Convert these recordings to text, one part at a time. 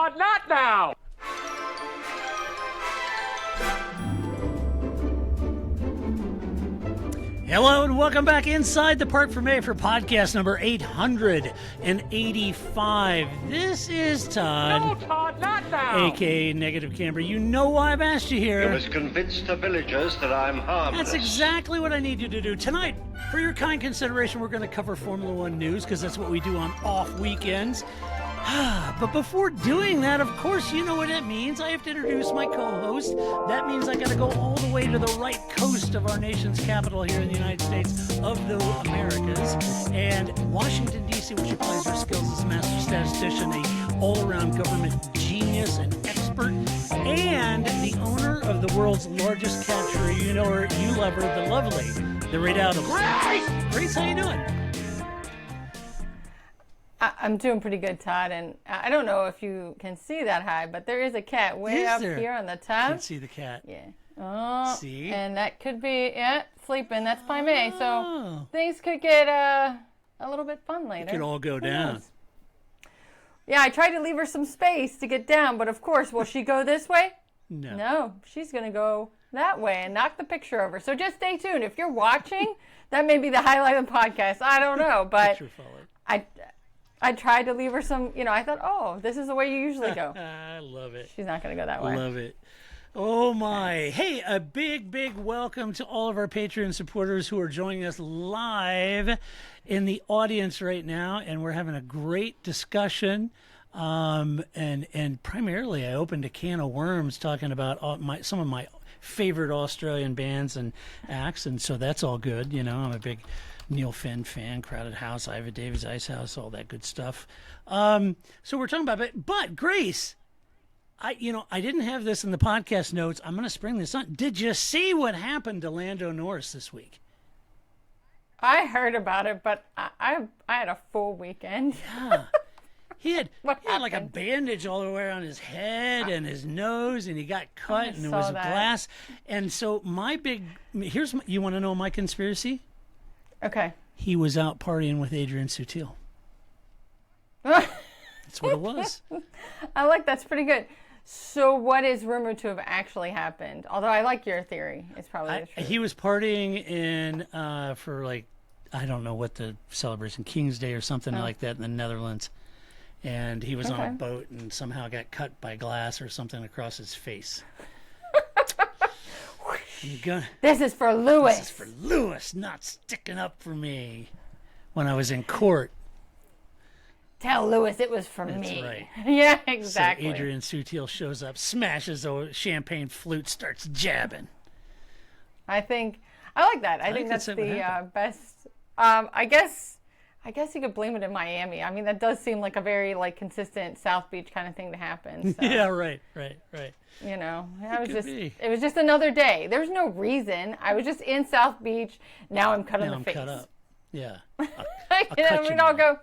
Todd, not now! Hello and welcome back inside the Park for May for podcast number 885. This is Todd. No, Todd, not now! AKA Negative Camber. You know why I've asked you here. You must convince the villagers that I'm harmless. That's exactly what I need you to do. Tonight, for your kind consideration, we're going to cover Formula One news because that's what we do on off weekends. But before doing that, of course, you know what that means. I have to introduce my co-host. That means I got to go all the way to the right coast of our nation's capital here in the United States of the Americas. And Washington, D.C., where she plays her skills as a master statistician, a all-around government genius and expert, and the owner of the world's largest cat tree. You know her, you love her, the lovely, the redoubtable. Grace, how you doing? I'm doing pretty good, Todd, and I don't know if you can see that high, but there is a cat way up here on the top. I can see the cat. Yeah. Oh, see? And that could be, sleeping. That's by me. So things could get a little bit fun later. It could all go down. Yeah, I tried to leave her some space to get down, but of course, will she go this way? No, she's going to go that way and knock the picture over. So just stay tuned. If you're watching, that may be the highlight of the podcast. I don't know, but I tried to leave her some, I thought, oh, this is the way you usually go. I love it. She's not going to go that way. Love it. Oh, my. Hey, a big, big welcome to all of our Patreon supporters who are joining us live in the audience right now, and we're having a great discussion. And primarily, I opened a can of worms talking about some of my favorite Australian bands and acts, and so that's all good. I'm a big Neil Finn fan, Crowded House, Iva Davies, Ice House, all that good stuff. So we're talking about it. But Grace, I didn't have this in the podcast notes. I'm going to spring this on. Did you see what happened to Lando Norris this week? I heard about it, but I had a full weekend. Yeah. He had like a bandage all the way around his head and his nose, and he got cut, and it was glass. And so you want to know my conspiracy? Okay. He was out partying with Adrian Sutil. That's what it was. I like that's pretty good. So what is rumored to have actually happened? Although I like your theory. It's probably the truth. He was partying for I don't know what the celebration, King's Day or something like that in the Netherlands. And he was on a boat and somehow got cut by glass or something across his face. This is for Lewis. This is for Lewis, not sticking up for me when I was in court. Tell Lewis it was for me. That's right. Yeah, exactly. So Adrian Sutil shows up, smashes a champagne flute, starts jabbing. I like that. I think that's the best. I guess you could blame it in Miami. I mean, that does seem like a very consistent South Beach kind of thing to happen. So. Yeah, right. It was just another day. There's no reason. I was just in South Beach. Now I'm cut in the face. Cut up. Yeah. We'd all go.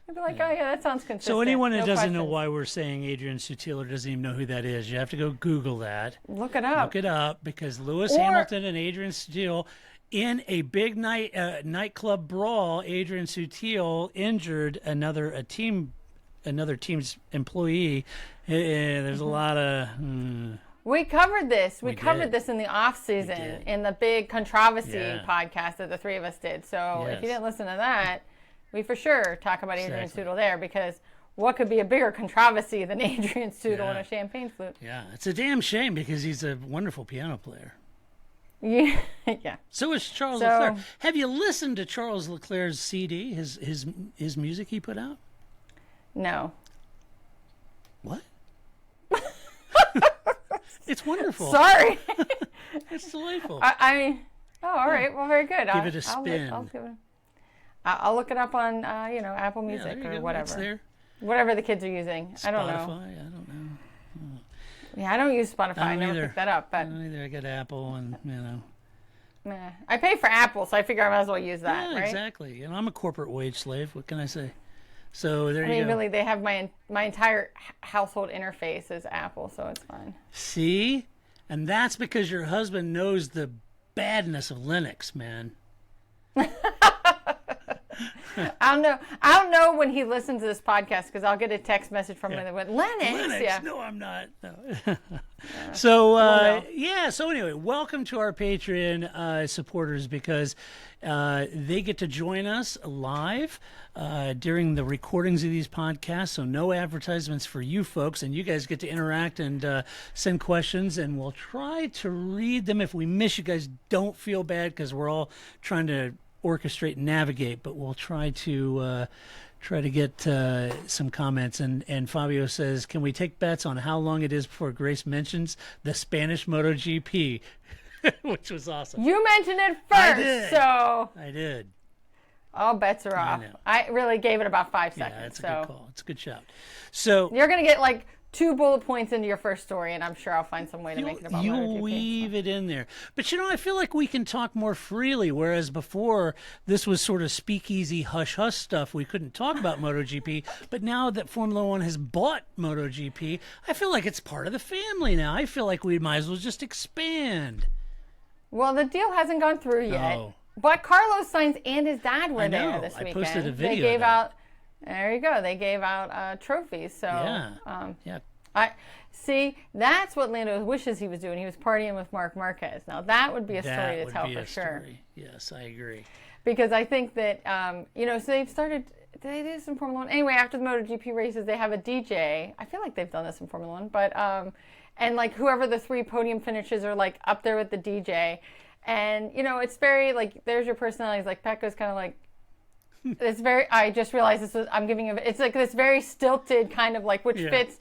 I'd be like, oh yeah, that sounds consistent. So anyone who doesn't know why we're saying Adrian Sutil or doesn't even know who that is, you have to go Google that. Look it up. Look it up because Lewis Hamilton and Adrian Sutil in a big nightclub brawl. Adrian Sutil injured another team's employee. There's a lot of. We covered this. We covered this in the off season in the big controversy podcast that the three of us did. So if you didn't listen to that, we for sure talk about Adrian Sutil there, because what could be a bigger controversy than Adrian Sutil and a champagne flute? Yeah, it's a damn shame because he's a wonderful piano player. Yeah. So is Charles Leclerc. Have you listened to Charles Leclerc's CD, his music he put out? No. What? It's wonderful. Sorry. It's delightful. All right. Well, very good. Give it a spin. I'll look it up on Apple Music or whatever. It's there. Whatever the kids are using. Spotify, I don't know. Yeah, I don't use Spotify. I never picked that up. But I don't either. I got Apple, and I pay for Apple, so I figure I might as well use that. Yeah, right? Exactly. I'm a corporate wage slave. What can I say? So there you go. I mean, really, they have my entire household interface is Apple, so it's fine. See, and that's because your husband knows the badness of Linux, man. I don't know when he listens to this podcast because I'll get a text message from him that went, Lennox. Yeah. No, I'm not. No. Yeah. So, Well, no. yeah. So anyway, welcome to our Patreon supporters because they get to join us live during the recordings of these podcasts. So no advertisements for you folks, and you guys get to interact and send questions, and we'll try to read them. If we miss you guys, don't feel bad because we're all trying to orchestrate and navigate, but we'll try to get some comments. And Fabio says, can we take bets on how long it is before Grace mentions the Spanish MotoGP? Which was awesome. You mentioned it first, so I did. All bets are off. I really gave it about 5 seconds. Yeah, it's a good call. It's a good shout. So you're going to get like 2 bullet points into your first story, and I'm sure I'll find some way to make it about MotoGP. You'll weave it in there. But, I feel like we can talk more freely, whereas before this was sort of speakeasy, hush-hush stuff. We couldn't talk about MotoGP. But now that Formula One has bought MotoGP, I feel like it's part of the family now. I feel like we might as well just expand. Well, the deal hasn't gone through yet. Oh. But Carlos Sainz and his dad were there this weekend. I posted a video. They gave out. There you go. They gave out trophies. So yeah. I see. That's what Lando wishes he was doing. He was partying with Marc Marquez. Now that would be a story to tell for sure. Yes, I agree. Because I think that so they've started. They do some Formula One anyway. After the MotoGP races, they have a DJ. I feel like they've done this in Formula One, but and like whoever the 3 podium finishes are like up there with the DJ. And, it's very, like, there's your personalities. Like, Pecco's kind of like, it's very, I just realized I'm giving you, it's like this very stilted kind of like, which fits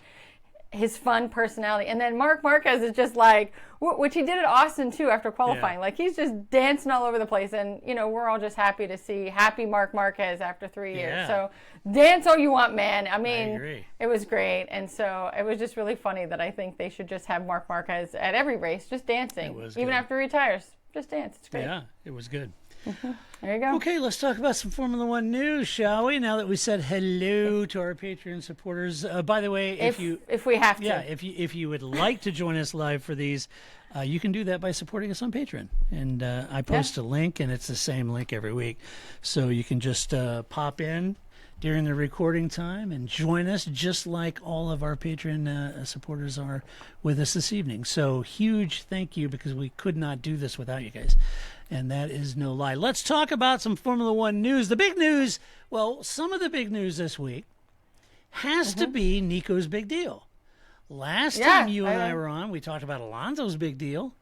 his fun personality. And then Marc Marquez is just like, which he did at Austin, too, after qualifying. Yeah. Like, he's just dancing all over the place. And, we're all just happy to see happy Marc Marquez after 3 years. Yeah. So, dance all you want, man. I mean, I agree. It was great. And so, it was just really funny that I think they should just have Marc Marquez at every race, just dancing. Even after he retires. Just dance. It's great. Yeah, it was good. Mm-hmm. There you go. Okay, let's talk about some Formula One news, shall we? Now that we said hello to our Patreon supporters. By the way, if we have to, yeah, if you would like to join us live for these, you can do that by supporting us on Patreon. And I post a link, and it's the same link every week, so you can just pop in during the recording time and join us, just like all of our Patreon supporters are with us this evening. So huge thank you, because we could not do this without you guys. And that is no lie. Let's talk about some Formula One news. The big news, well, some of the big news this week has to be Nico's big deal. Last time you and I were on, we talked about Alonso's big deal.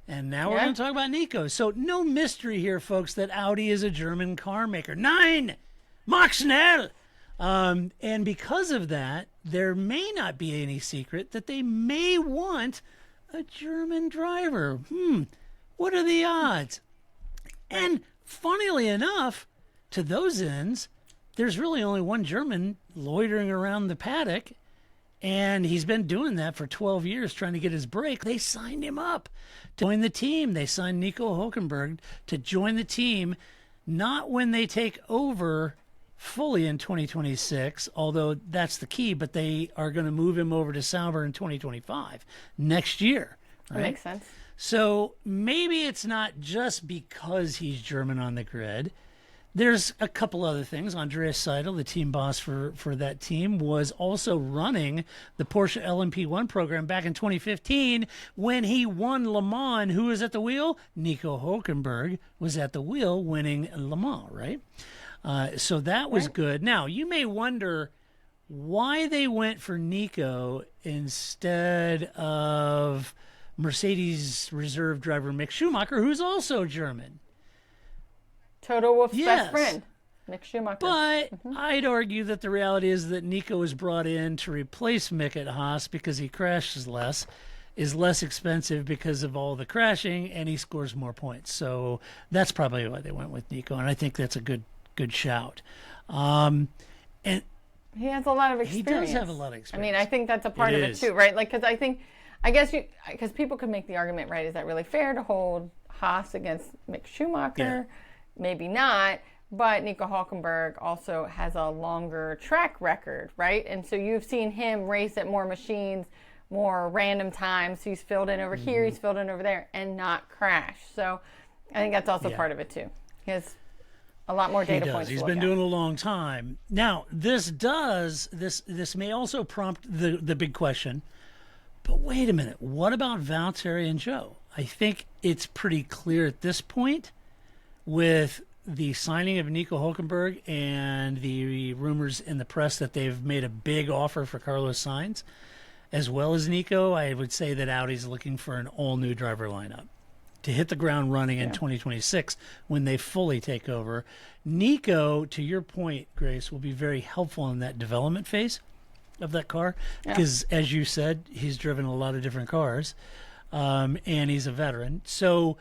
And now we're going to talk about Nico. So no mystery here, folks, that Audi is a German car maker. Nein! Mach schnell! And because of that, there may not be any secret that they may want a German driver. What are the odds? And funnily enough, to those ends, there's really only one German loitering around the paddock, and he's been doing that for 12 years trying to get his break. They signed him up to join the team. They signed Nico Hulkenberg to join the team, not when they take over fully in 2026, although that's the key, but they are going to move him over to Sauber in 2025, next year. Right? That makes sense. So maybe it's not just because he's German on the grid. There's a couple other things. Andreas Seidel, the team boss for that team, was also running the Porsche LMP1 program back in 2015 when he won Le Mans. Who was at the wheel? Nico Hulkenberg was at the wheel winning Le Mans, right? So that was good. Now, you may wonder why they went for Nico instead of Mercedes reserve driver Mick Schumacher, who's also German. Toto Wolff's best friend, Mick Schumacher. But I'd argue that the reality is that Nico was brought in to replace Mick at Haas because he crashes less, is less expensive because of all the crashing, and he scores more points. So that's probably why they went with Nico, and I think that's a good shout. And he has a lot of experience. He does have a lot of experience. I mean, I think that's a part of it too, right? Like, because people could make the argument, right? Is that really fair to hold Haas against Mick Schumacher? Yeah. Maybe not. But Nico Hulkenberg also has a longer track record, right? And so you've seen him race at more machines, more random times. So he's filled in over here, he's filled in over there, and not crash. So I think that's also part of it too. a lot more data He does. points. He's been doing it a long time. Now, this may also prompt the big question. But wait a minute. What about Valtteri and Joe? I think it's pretty clear at this point with the signing of Nico Hulkenberg and the rumors in the press that they've made a big offer for Carlos Sainz, as well as Nico. I would say that Audi's looking for an all-new driver lineup to hit the ground running in 2026 when they fully take over. Nico, to your point, Grace, will be very helpful in that development phase of that car because, as you said, he's driven a lot of different cars, and he's a veteran. So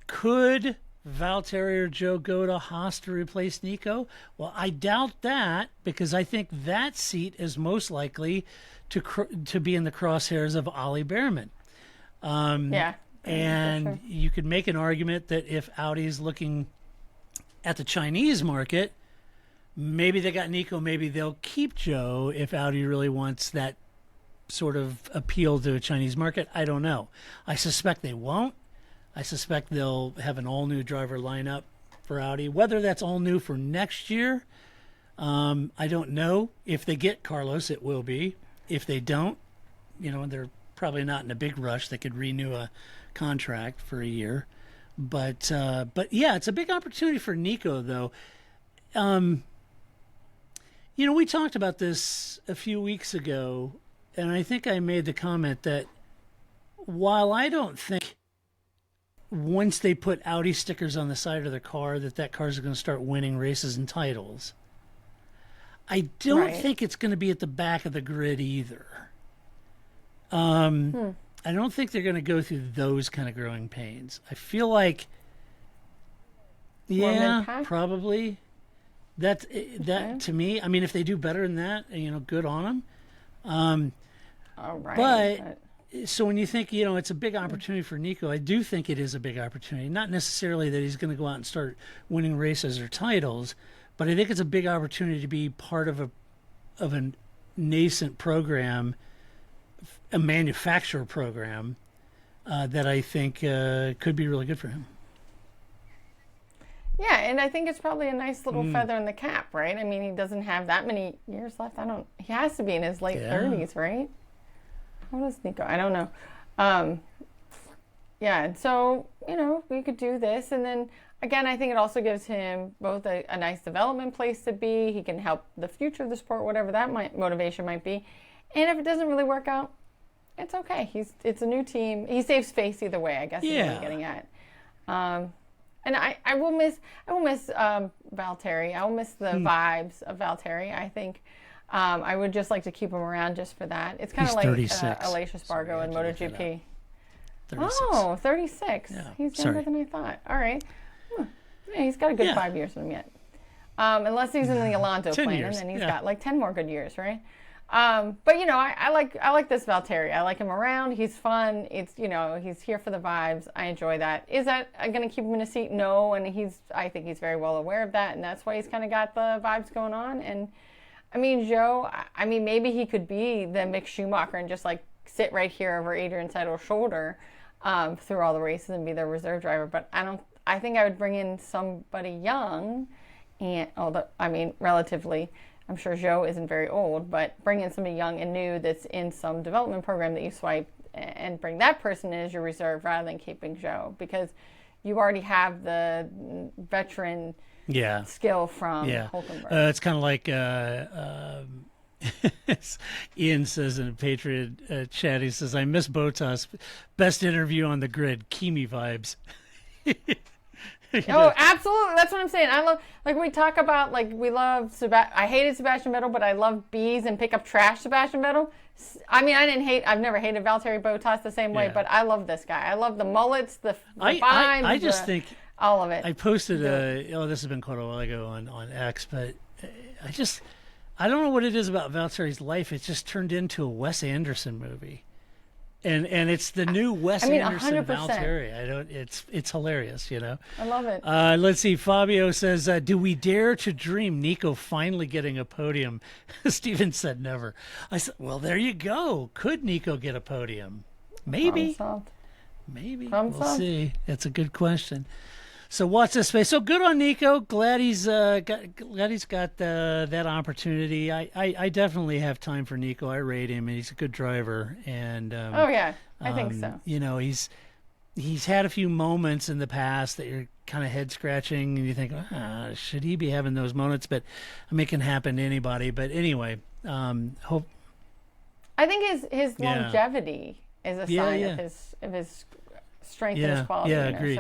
could Valtteri or Joe go to Haas to replace Nico? Well, I doubt that because I think that seat is most likely to be in the crosshairs of Ollie Behrman. And sure, you could make an argument that if Audi is looking at the Chinese market, maybe they got Nico, maybe they'll keep Joe if Audi really wants that sort of appeal to a Chinese market. I don't know. I suspect they won't. I suspect they'll have an all-new driver lineup for Audi. Whether that's all new for next year, I don't know. If they get Carlos, it will be. If they don't, they're probably not in a big rush. They could renew a contract for a year. But yeah, it's a big opportunity for Nico, though. We talked about this a few weeks ago, and I think I made the comment that while I don't think once they put Audi stickers on the side of the car that car is going to start winning races and titles, I don't think it's going to be at the back of the grid either. I don't think they're going to go through those kind of growing pains. I feel like, probably. That to me, I mean, if they do better than that, good on them. All right. But so when you think, it's a big opportunity for Nico, I do think it is a big opportunity. Not necessarily that he's going to go out and start winning races or titles, but I think it's a big opportunity to be part of a nascent program, a manufacturer program that I think could be really good for him. Yeah, and I think it's probably a nice little feather in the cap, right? I mean, he doesn't have that many years left. He has to be in his late 30s, right? How old is Nico? I don't know. And so, we could do this. And then, again, I think it also gives him both a nice development place to be. He can help the future of the sport, whatever that motivation might be. And if it doesn't really work out, it's okay. It's a new team. He saves face either way, I guess, is what I'm getting at. And I will miss Valtteri. I will miss the vibes of Valtteri. I think I would just like to keep him around just for that. It's kind of like Alicia Spargo in MotoGP. 36. Oh, 36. Yeah. He's younger than I thought. All right. Yeah, he's got a good 5 years in him yet. Unless he's in the Alonso plan, and then he's got like 10 more good years, right? But I like this Valtteri. I like him around. He's fun. It's he's here for the vibes. I enjoy that. Is that going to keep him in a seat? No, and I think he's very well aware of that, and that's why he's kind of got the vibes going on. And I mean, Joe. I mean, maybe he could be the Mick Schumacher and just like sit right here over Adrian Seidel's shoulder through all the races and be their reserve driver. But I think I would bring in somebody young, and relatively. I'm sure Joe isn't very old, but bring in somebody young and new that's in some development program that you swipe and bring that person in as your reserve rather than keeping Joe because you already have the veteran skill from Hulkenberg. It's kind of like Ian says in a Patriot chat, he says, I miss Bottas. Best interview on the grid. Kimi vibes. Oh, absolutely. That's what I'm saying. I love, we talk about, we love, I hated Sebastian Vettel, but I love bees and pick up trash Sebastian Vettel. I mean, I've never hated Valtteri Bottas the same way, but I love this guy. I love the mullets, the vibes. I just think all of it. I posted this has been quite a while ago on X, but I don't know what it is about Valtteri's life. It's just turned into a Wes Anderson movie. And it's the new Wes Anderson 100%. Valtteri. It's hilarious, I love it. Let's see. Fabio says, do we dare to dream Nico finally getting a podium? Steven said never. I said, well, there you go. Could Nico get a podium? Maybe. Problem solved. Maybe. Problem we'll solved. See. That's a good question. So what's this space? So good on Nico. Glad he's got that opportunity. I definitely have time for Nico. I rate him, and he's a good driver. And oh yeah, I think so. You know, he's had a few moments in the past that you're kind of head scratching, and you think, should he be having those moments? But I mean, it can happen to anybody. But anyway, hope. I think his longevity is a sign of his strength and his quality. Yeah, agreed.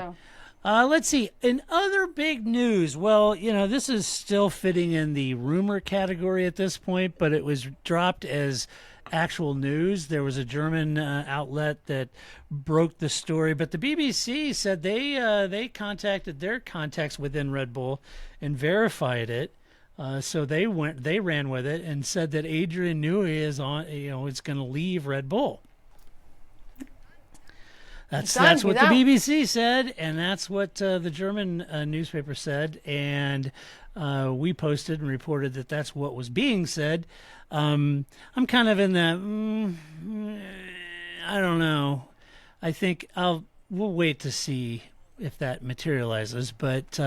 Let's see. In other big news, well, you know, this is still fitting in the rumor category at this point, but it was dropped as actual news. There was a German outlet that broke the story, but the BBC said they contacted their contacts within Red Bull and verified it. So they ran with it and said that Adrian Newey is going to leave Red Bull. That's what the BBC said, and that's what the German newspaper said, and we posted and reported that that's what was being said. I'm kind of in the I don't know. I think we'll wait to see if that materializes, but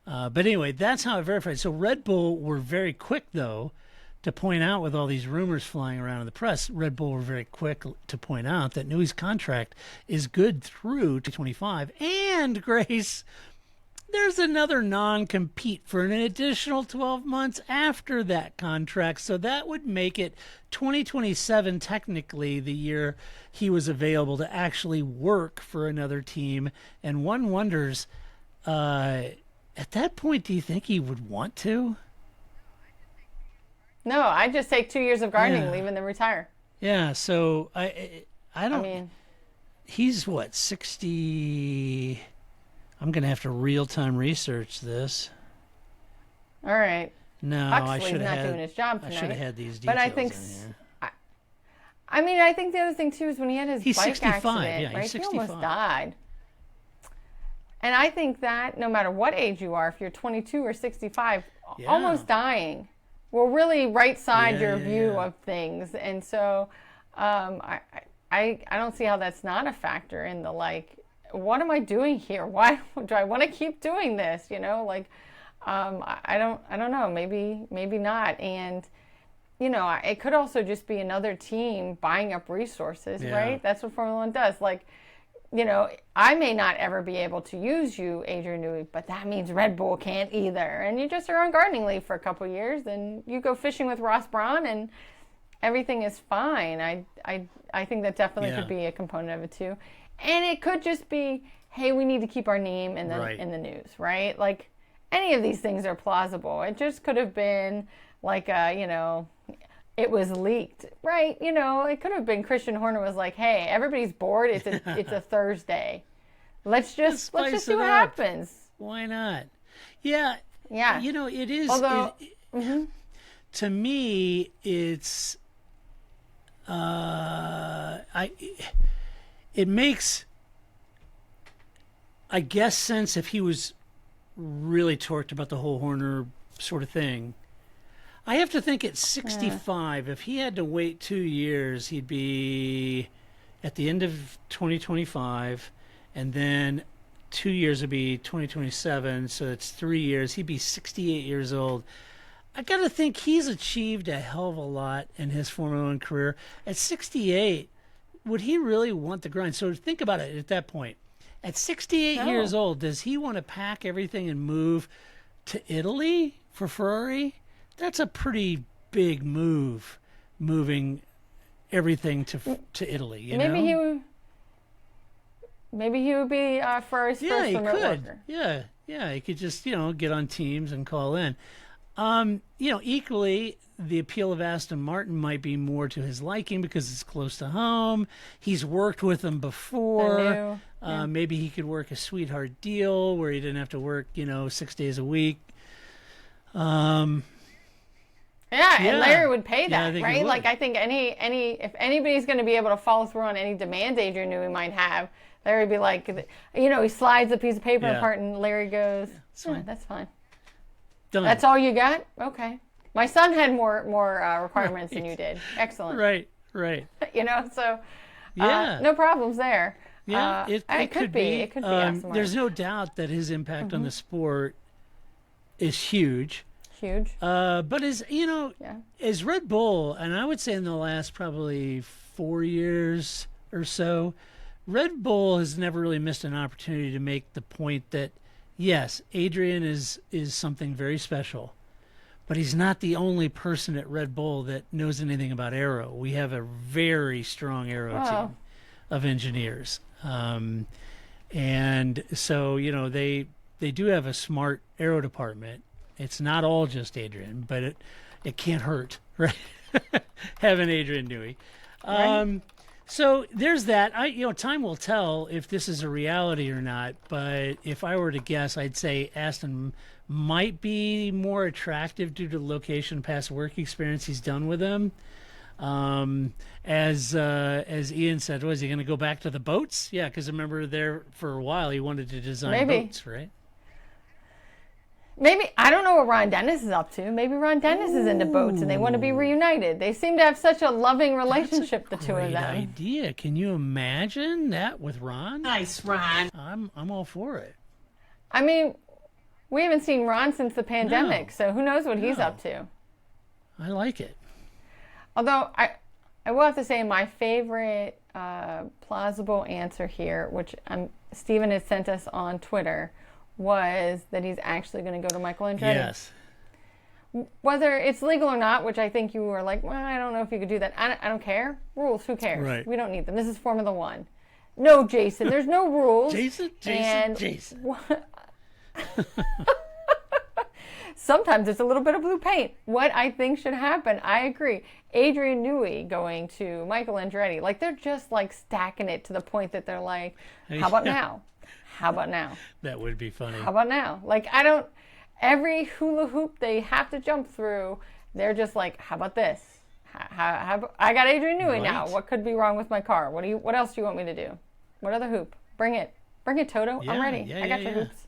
anyway, that's how it verified. So Red Bull were very quick, though, to point out, with all these rumors flying around in the press, Red Bull were very quick to point out that Newey's contract is good through 2025. And, Grace, there's another non-compete for an additional 12 months after that contract. So that would make it 2027, technically, the year he was available to actually work for another team. And one wonders, at that point, do you think he would want to? No, I'd just take 2 years of gardening leave and then retire. Yeah, so I don't. I mean, he's what, 60? I'm gonna have to real-time research this. All right. No, Huxley's not doing his job tonight. I should have had these details. But I think, I mean, I think the other thing too is when he had his bike 65. accident, Yeah, right? he's 65. He almost died. And I think that no matter what age you are, if you're 22 or 65, almost dying will really right-side your view of things. And so I don't see how that's not a factor in the, like, what am I doing here? Why do I want to keep doing this? You know, like, I don't know, maybe not. And, you know, it could also just be another team buying up resources, right? That's what Formula One does. Like, you know, I may not ever be able to use you, Adrian Newey, but that means Red Bull can't either. And you just are on gardening leave for a couple of years, and you go fishing with Ross Brawn, and everything is fine. I think that definitely could be a component of it too. And it could just be, hey, we need to keep our name in the news, right? Like, any of these things are plausible. It just could have been like you know, it was leaked, right? You know, it could have been Christian Horner was like, hey, everybody's bored. It's a Thursday. Let's just see what happens. Why not? Yeah. Yeah. You know, it is. Although, to me, it's. It makes, I guess, sense if he was really torqued about the whole Horner sort of thing. I have to think at 65, if he had to wait 2 years, he'd be at the end of 2025, and then 2 years would be 2027, so it's 3 years. He'd be 68 years old. I got to think he's achieved a hell of a lot in his Formula One career. At 68, would he really want the grind? So think about it at that point. At 68 years old, does he want to pack everything and move to Italy for Ferrari? That's a pretty big move, moving everything to Italy. You know? Maybe he would be Ferrari's first remote worker. Yeah, he could just get on teams and call in. Equally, the appeal of Aston Martin might be more to his liking because it's close to home. He's worked with them before. Maybe he could work a sweetheart deal where he didn't have to work, 6 days a week. And Larry would pay that, right? Like, I think if anybody's going to be able to follow through on any demands Adrian Newey might have, Larry would be like, he slides a piece of paper apart, and Larry goes, that's fine. Done. That's all you got? Okay. My son had more requirements than you did. Excellent. Right. So no problems there. Yeah, it could be. It could be Aston There's Martin. no doubt that his impact on the sport is huge. Huge. But as Red Bull, and I would say in the last probably 4 years or so, Red Bull has never really missed an opportunity to make the point that, yes, Adrian is something very special, but he's not the only person at Red Bull that knows anything about aero. We have a very strong aero team of engineers. And so, they do have a smart aero department. It's not all just Adrian, but it can't hurt, right? Having Adrian Newey. Right. So there's that. Time will tell if this is a reality or not. But if I were to guess, I'd say Aston might be more attractive due to the location, past work experience he's done with them. As Ian said, was he going to go back to the boats? Yeah, because I remember there for a while he wanted to design boats, right? Maybe, I don't know what Ron Dennis is up to. Maybe Ron Dennis is into boats and they want to be reunited. They seem to have such a loving relationship, the two of them. Great idea. Can you imagine that with Ron? Nice, Ron. I'm all for it. I mean, we haven't seen Ron since the pandemic, so who knows what he's up to. I like it. Although, I will have to say my favorite plausible answer here, which Stephen has sent us on Twitter, was that he's actually going to go to Michael Andretti. Yes. Whether it's legal or not, which I think you were like, well, I don't know if you could do that. I don't care. Rules, who cares? Right. We don't need them. This is Formula One. No, Jason, there's no rules. Jason. Sometimes it's a little bit of blue paint. What I think should happen, I agree. Adrian Newey going to Michael Andretti. Like, they're just like stacking it to the point that they're like, how about now? How about now? That would be funny. How about now? Like, every hula hoop they have to jump through, they're just like, how about this? I got Adrian Newey now. What could be wrong with my car? What else do you want me to do? What other hoop? Bring it, Toto. I'm ready. I got your hoops.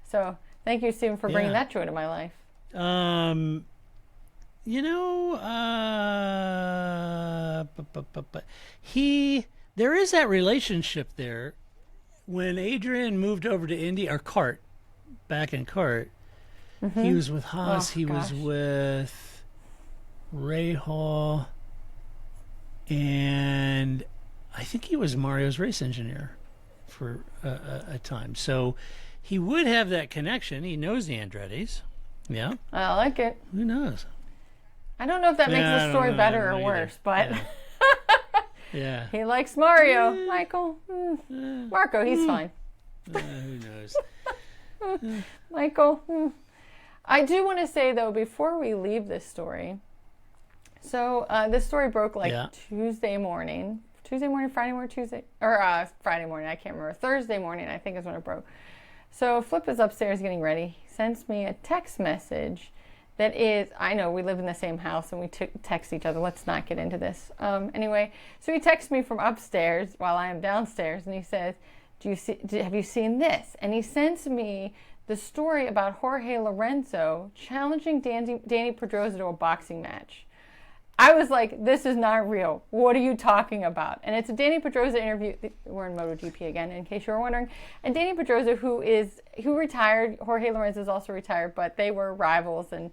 So thank you, Stephen, for bringing that joy to my life. There is that relationship there. When Adrian moved over to Indy, or back in kart, he was with Haas, he was with Ray Hall, and I think he was Mario's race engineer for a time. So he would have that connection. He knows the Andrettis. Yeah. I like it. Who knows? I don't know if that makes the story better or worse, but... Yeah. He likes Mario. Michael. Marco, he's fine. Who knows? Michael. I do want to say, though, before we leave this story, so this story broke Tuesday morning, Friday morning, I can't remember. Thursday morning, I think is when it broke. So Flip is upstairs getting ready. He sends me a text message that is, I know we live in the same house and we text each other. Let's not get into this. Anyway, so he texts me from upstairs while I am downstairs, and he says, have you seen this? And he sends me the story about Jorge Lorenzo challenging Danny Pedrosa to a boxing match. I was like, this is not real. What are you talking about? And it's a Danny Pedrosa interview. We're in MotoGP again, in case you were wondering. And Danny Pedrosa, who retired, Jorge Lorenzo is also retired, but they were rivals. And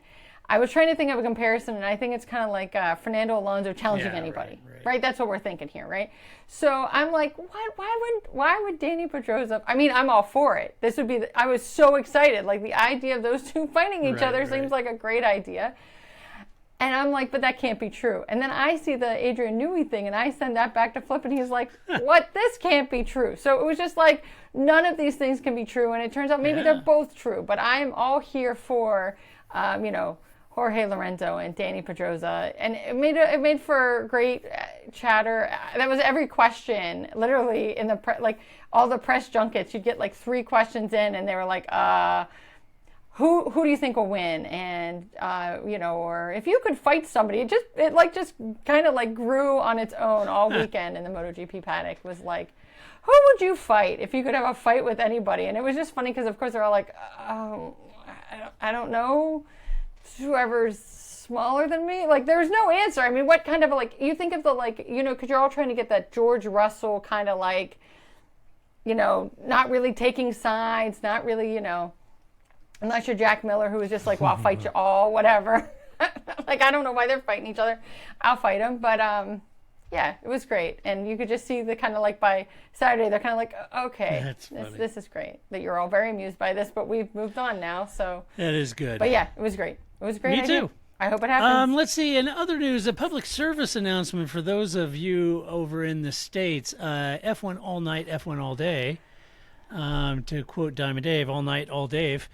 I was trying to think of a comparison, and I think it's kind of like Fernando Alonso challenging anybody. Right? That's what we're thinking here, right? So I'm like, what? Why would Danny Pedrosa? I mean, I'm all for it. This would be. I was so excited. Like, the idea of those two fighting each other seems like a great idea. And I'm like, but that can't be true. And then I see the Adrian Newey thing, and I send that back to Flip, and he's like, what? This can't be true. So it was just like, none of these things can be true. And it turns out maybe they're both true. But I'm all here for, Jorge Lorenzo and Danny Pedrosa. And it made for great chatter. That was every question, literally, in the all the press junkets. You'd get like 3 questions in, and they were like, Who do you think will win? And or if you could fight somebody, it just kind of grew on its own all weekend in the MotoGP paddock. It was like, who would you fight if you could have a fight with anybody? And it was just funny because of course they're all like, I don't know, whoever's smaller than me. Like, there's no answer. I mean, what kind of you think of the because you're all trying to get that George Russell kind of not really taking sides, not really, unless you're Jack Miller, who was just like, well, I'll fight you all, whatever. Like, I don't know why they're fighting each other. I'll fight them. But, yeah, it was great. And you could just see the kind of like by Saturday, they're kind of like, okay, this is great that you're all very amused by this, but we've moved on now. So that is good. But yeah, it was great. It was a great. Me idea. too. I hope it happens. Let's see. In other news, a public service announcement for those of you over in the States, F1 all night, F1 all day. To quote Diamond Dave, all night, all Dave.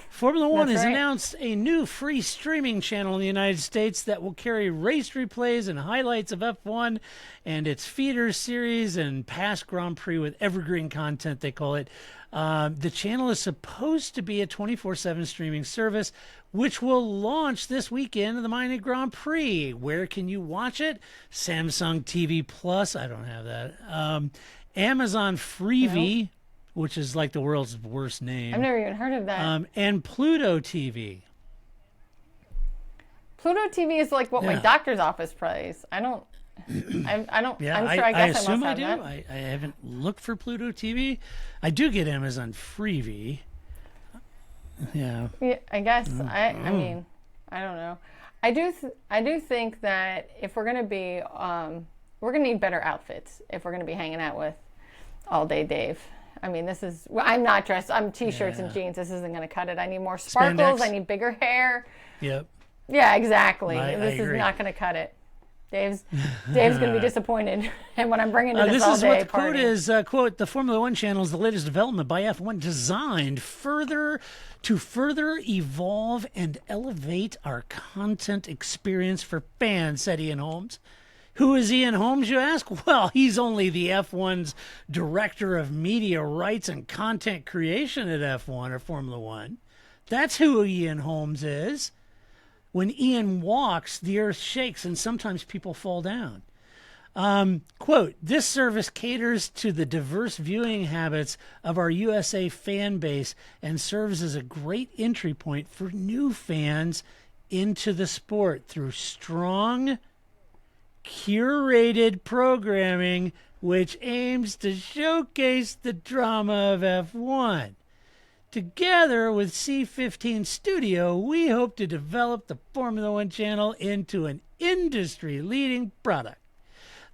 Formula One has announced a new free streaming channel in the United States that will carry race replays and highlights of F1 and its feeder series and past Grand Prix with evergreen content, they call it. The channel is supposed to be a 24/7 streaming service, which will launch this weekend of the Miami Grand Prix. Where can you watch it? Samsung TV Plus. I don't have that. Amazon Freevee. No. Which is like the world's worst name. I've never even heard of that. And Pluto TV. Pluto TV is like what my doctor's office plays. I don't. Yeah, I'm sure. I guess assume I do. I haven't looked for Pluto TV. I do get Amazon Freevee. Yeah. Yeah, I guess. I mean, I don't know. I do think that if we're gonna be, we're gonna need better outfits if we're gonna be hanging out with All Day Dave. I mean, I'm not dressed. I'm t-shirts and jeans. This isn't going to cut it. I need more sparkles. Spandex. I need bigger hair. Yep. Yeah, exactly. This agree. is not going to cut it. Dave's going to be disappointed. And when I'm bringing to this all day what the party. quote is, quote, the Formula One channel is the latest development by F1 designed to further evolve and elevate our content experience for fans, said Ian Holmes. Who is Ian Holmes, you ask? Well, he's only the F1's director of media rights and content creation at F1 or Formula One. That's who Ian Holmes is. When Ian walks, the earth shakes and sometimes people fall down. Quote, this service caters to the diverse viewing habits of our USA fan base and serves as a great entry point for new fans into the sport through strong, curated programming which aims to showcase the drama of F1. Together with C15 Studio, we hope to develop the Formula One channel into an industry-leading product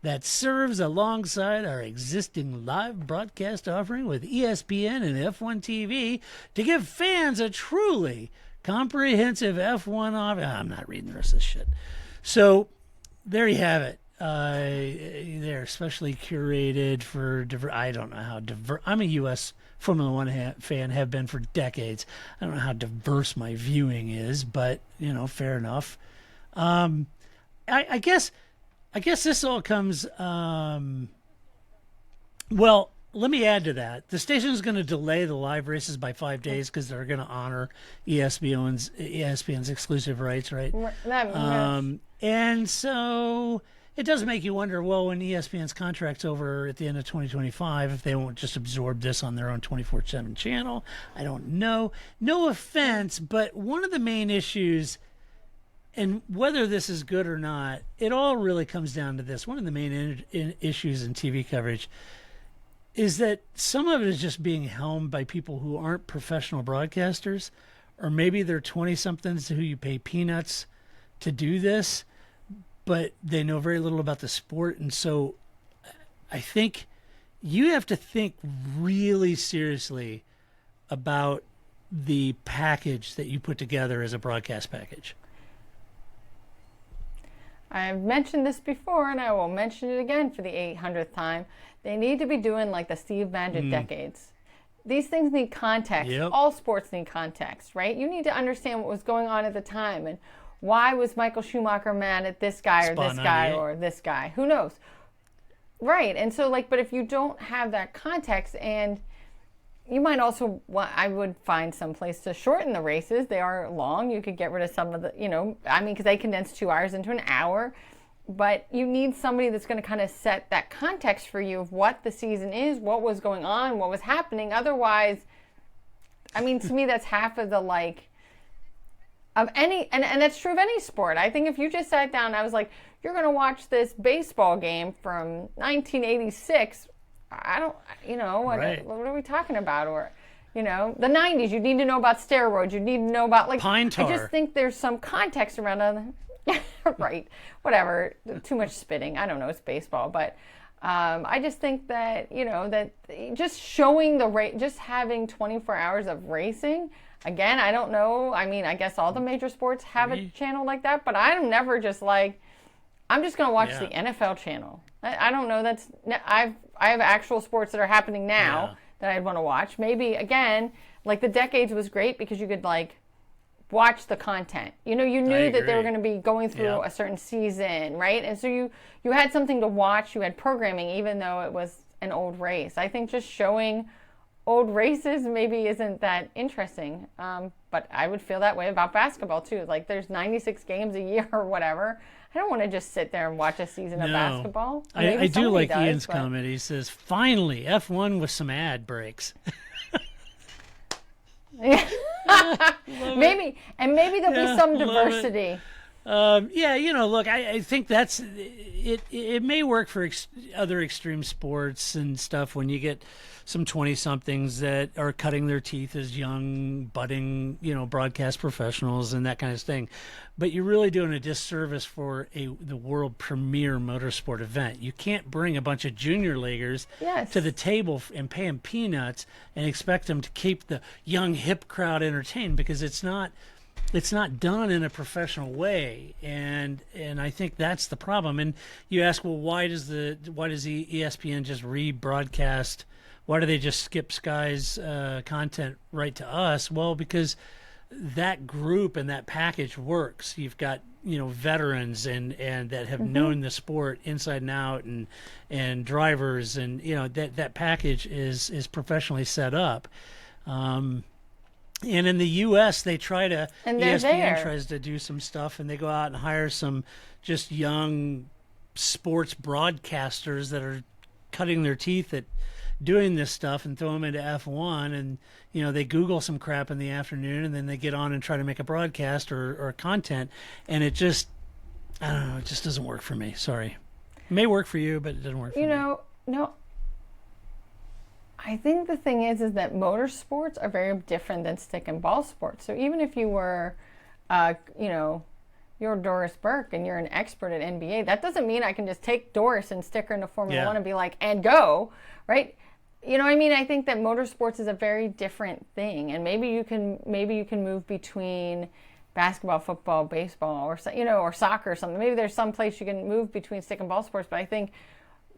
that serves alongside our existing live broadcast offering with ESPN and F1 TV to give fans a truly comprehensive F1 offering. I'm not reading the rest of this shit. So, there you have it. They're especially curated for I don't know how diverse. I'm a U.S. Formula One fan, have been for decades. I don't know how diverse my viewing is, but fair enough. I guess this all comes. Well, let me add to that. The station is going to delay the live races by 5 days because they're going to honor ESPN's exclusive rights, right? And so it does make you wonder, well, when ESPN's contract's over at the end of 2025, if they won't just absorb this on their own 24/7 channel. I don't know. No offense, but one of the main issues, and whether this is good or not, it all really comes down to this. One of the main issues in TV coverage is that some of it is just being helmed by people who aren't professional broadcasters, or maybe they're 20-somethings who you pay peanuts to do this, but they know very little about the sport. And so I think you have to think really seriously about the package that you put together as a broadcast package. I've mentioned this before, and I will mention it again for the 800th time. They need to be doing like the Steve Banter decades. These things need context. Yep. All sports need context, right? You need to understand what was going on at the time and why was Michael Schumacher mad at this guy or this guy or this guy? Who knows? Right. And so, but if you don't have that context, and you might also, I would find some place to shorten the races. They are long. You could get rid of some of the, because they condense 2 hours into an hour. But you need somebody that's going to kind of set that context for you of what the season is, what was going on, what was happening. Otherwise, to me, that's half of the, of any, and that's true of any sport. I think if you just sat down and I was like, you're going to watch this baseball game from 1986, I don't, what Right. are we talking about? Or, the 90s, you need to know about steroids. You need to know about, like, Pine tar. I just think there's some context around it. Right. Whatever. Too much spitting. I don't know. It's baseball. But I just think that, that just showing just having 24 hours of racing, again, I don't know. I mean, I guess all the major sports have a channel like that, but I'm never just like, I'm just going to watch the NFL channel. I don't know. I have actual sports that are happening now that I'd want to watch. Maybe, again, like the Decades was great because you could, like, watch the content. You knew that they were going to be going through a certain season, right? And so you had something to watch. You had programming, even though it was an old race. I think just showing old races maybe isn't that interesting. But I would feel that way about basketball too. Like, there's 96 games a year or whatever. I don't want to just sit there and watch a season of basketball. I do like Ian's comment. He says, finally, F1 with some ad breaks. maybe there'll be some diversity. Look, I think that's it. It may work for other extreme sports and stuff when you get some 20-somethings that are cutting their teeth as young, budding, broadcast professionals and that kind of thing. But you're really doing a disservice for the world premier motorsport event. You can't bring a bunch of junior leaguers to the table and pay them peanuts and expect them to keep the young, hip crowd entertained, because it's not done in a professional way, and I think that's the problem. And you ask, well, why does ESPN just rebroadcast? Why do they just skip Sky's content right to us? Well, because that group and that package works. You've got veterans and that have known the sport inside and out, and drivers, and that package is professionally set up. And in the U.S., they ESPN tries to do some stuff, and they go out and hire some just young sports broadcasters that are cutting their teeth at doing this stuff and throw them into F1, and they Google some crap in the afternoon, and then they get on and try to make a broadcast or content, and it just, I don't know, it just doesn't work for me. Sorry. It may work for you, but it doesn't work for me. No. I think the thing is that motorsports are very different than stick and ball sports. So even if you were, you're Doris Burke and you're an expert at NBA, that doesn't mean I can just take Doris and stick her into Formula One and be like, and go, right? I think that motorsports is a very different thing, and maybe you can move between basketball, football, baseball, or soccer or something. Maybe there's some place you can move between stick and ball sports, but I think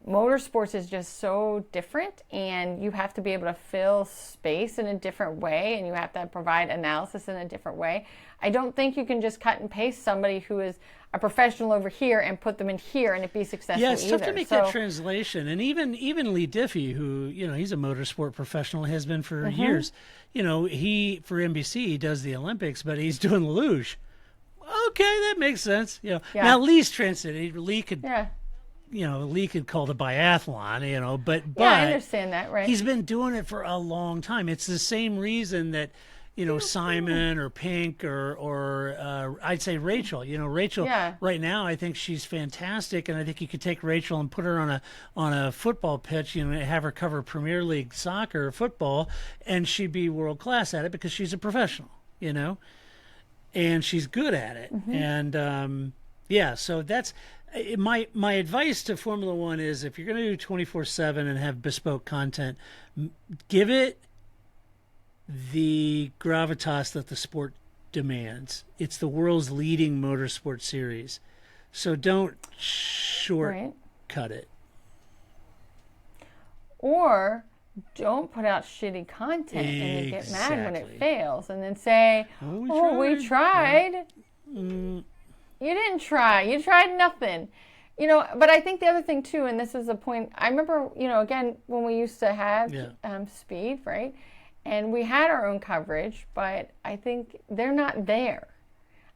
motorsports is just so different, and you have to be able to fill space in a different way, and you have to provide analysis in a different way. I don't think you can just cut and paste somebody who is a professional over here and put them in here and it be successful. Yeah, it's tough to make that translation. And even Lee Diffie, who he's a motorsport professional, has been for years. He for NBC he does the Olympics, but he's doing the luge. Okay, that makes sense. Now Lee's translated. Lee could. Yeah. Lee could call the biathlon, but I understand that, right? He's been doing it for a long time. It's the same reason that, Simon or Pink or I'd say Rachel. Rachel right now, I think she's fantastic, and I think you could take Rachel and put her on a football pitch, and have her cover Premier League soccer or football, and she'd be world class at it because she's a professional, and she's good at it, and so that's. My advice to Formula One is, if you're going to do 24/7 and have bespoke content, give it the gravitas that the sport demands. It's the world's leading motorsport series, so don't shortcut it. Or don't put out shitty content and then get mad when it fails, and then say, we tried. You didn't try. You tried nothing. But I think the other thing too, and this is a point, I remember, again, when we used to have Speed, right? And we had our own coverage, but I think they're not there.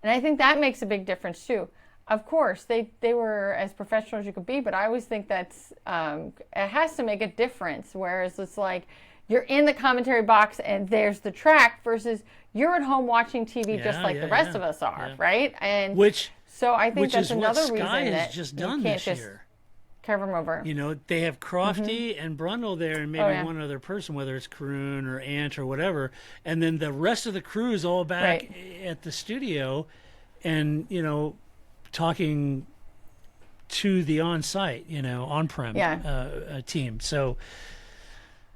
And I think that makes a big difference too. Of course, they were as professional as you could be, but I always think that's, it has to make a difference. Whereas it's like, you're in the commentary box and there's the track versus you're at home watching TV just like the rest of us are, right? And so I think that's another reason that Sky has just done this year. Carry them over. You know, they have Crofty and Brundle there and maybe one other person, whether it's Karun or Ant or whatever. And then the rest of the crew is all back at the studio and, you know, talking to the on-site, you know, on-prem team. So,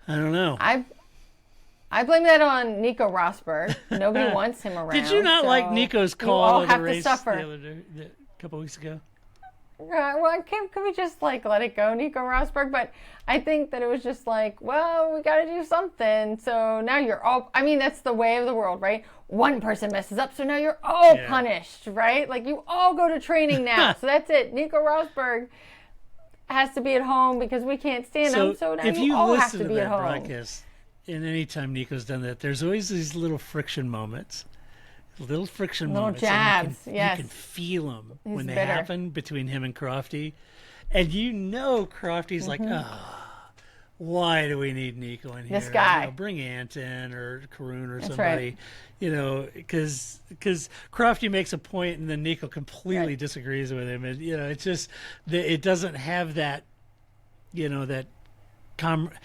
I don't know. I blame that on Nico Rosberg. Nobody wants him around. Did you not like Nico's call of the race a couple weeks ago? Well, can we just like let it go, Nico Rosberg? But I think that it was just like, well, we got to do something. So now you're all, I mean, that's the way of the world, right? One person messes up, so now you're all punished, right? Like you all go to training now. So that's it. Nico Rosberg has to be at home because we can't stand him. So now you all have to be at home. Broadcast, and anytime Nico's done that, there's always these little friction moments. Little jabs, you can feel them when they happen between him and Crofty. And you know Crofty's like, why do we need Nico in here? This guy. You know, bring Ant in or Karun or somebody. Right. You know, because Crofty makes a point and then Nico completely disagrees with him. And, you know, it's just, it doesn't have that, you know, that camaraderie.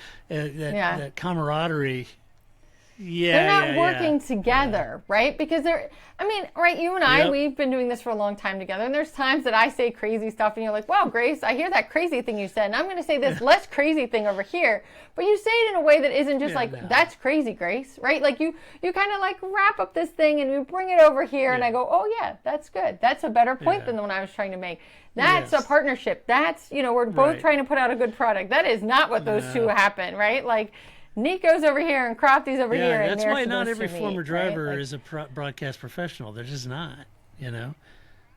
They're not working together, right? Because you and I, we've been doing this for a long time together, and there's times that I say crazy stuff, and you're like, wow, Grace, I hear that crazy thing you said, and I'm going to say this less crazy thing over here, but you say it in a way that isn't just that's crazy, Grace, right? Like, you kind of, like, wrap up this thing, and you bring it over here, and I go, oh, yeah, that's good. That's a better point than the one I was trying to make. That's a partnership. That's, you know, we're both trying to put out a good product. That is not what those two happen, right? Like, Nico's over here and Crofty's over here. That's why not every former driver is a broadcast professional. They're just not, you know?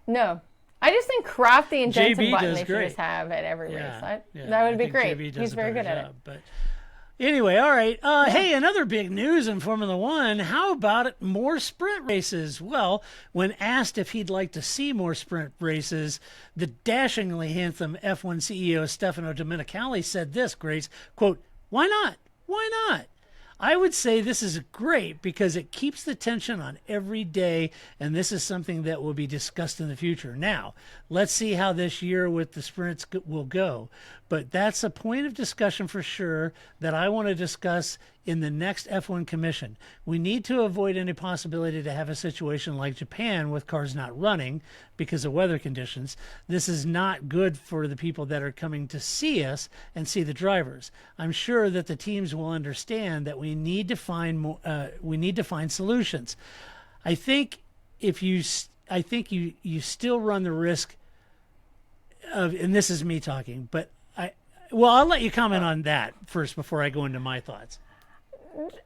No. I just think Crofty and Jensen Button they should just have at every race. That would be great. He's very good at it. But anyway, all right. Hey, another big news in Formula One. How about more sprint races? Well, when asked if he'd like to see more sprint races, the dashingly handsome F1 CEO Stefano Domenicali said this, Grace, quote, "Why not? Why not? I would say this is great because it keeps the tension on every day, and this is something that will be discussed in the future. Now, let's see how this year with the sprints will go. But that's a point of discussion for sure that I want to discuss in the next F1 commission. We need to avoid any possibility to have a situation like Japan with cars not running because of weather conditions. This is not good for the people that are coming to see us and see the drivers. I'm sure that the teams will understand that we need to find solutions. I think you still run the risk of, and this is me talking, but I'll let you comment on that first before I go into my thoughts.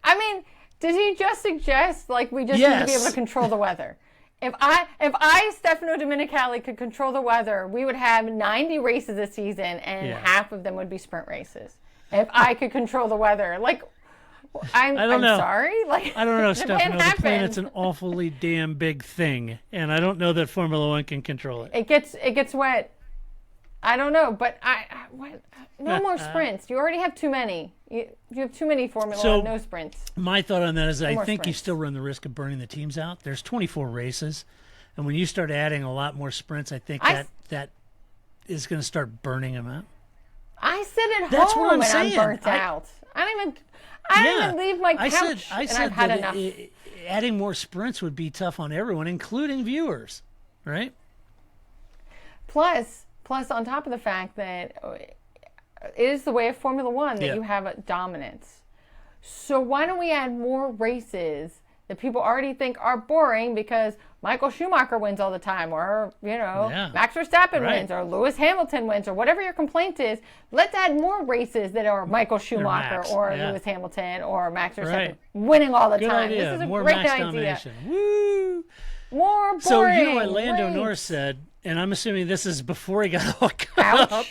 I mean, did he just suggest like we just need to be able to control the weather? If I, Stefano Domenicali, could control the weather, we would have 90 races this season, and half of them would be sprint races. If I could control the weather, like I'm sorry, like I don't know, Stefano. The planet's an awfully damn big thing, and I don't know that Formula One can control it. It gets wet. I don't know, but no more sprints. You already have too many. You have too many Formula One, no sprints. My thought on that is I think you still run the risk of burning the teams out. There's 24 races, and when you start adding a lot more sprints, I think that is going to start burning them out. I sit at home and I'm burnt out. I don't even leave my couch, I said I've had that enough. Adding more sprints would be tough on everyone, including viewers, right? Plus, on top of the fact that it is the way of Formula One that you have a dominance. So why don't we add more races that people already think are boring because Michael Schumacher wins all the time, or, Max Verstappen wins, or Lewis Hamilton wins, or whatever your complaint is. Let's add more races that are Michael Schumacher or Lewis Hamilton or Max Verstappen winning all the time. Idea. This is a more great Max idea. Domination. Woo! More boring. So you know what Lando Norris said, and I'm assuming this is before he got all cut up.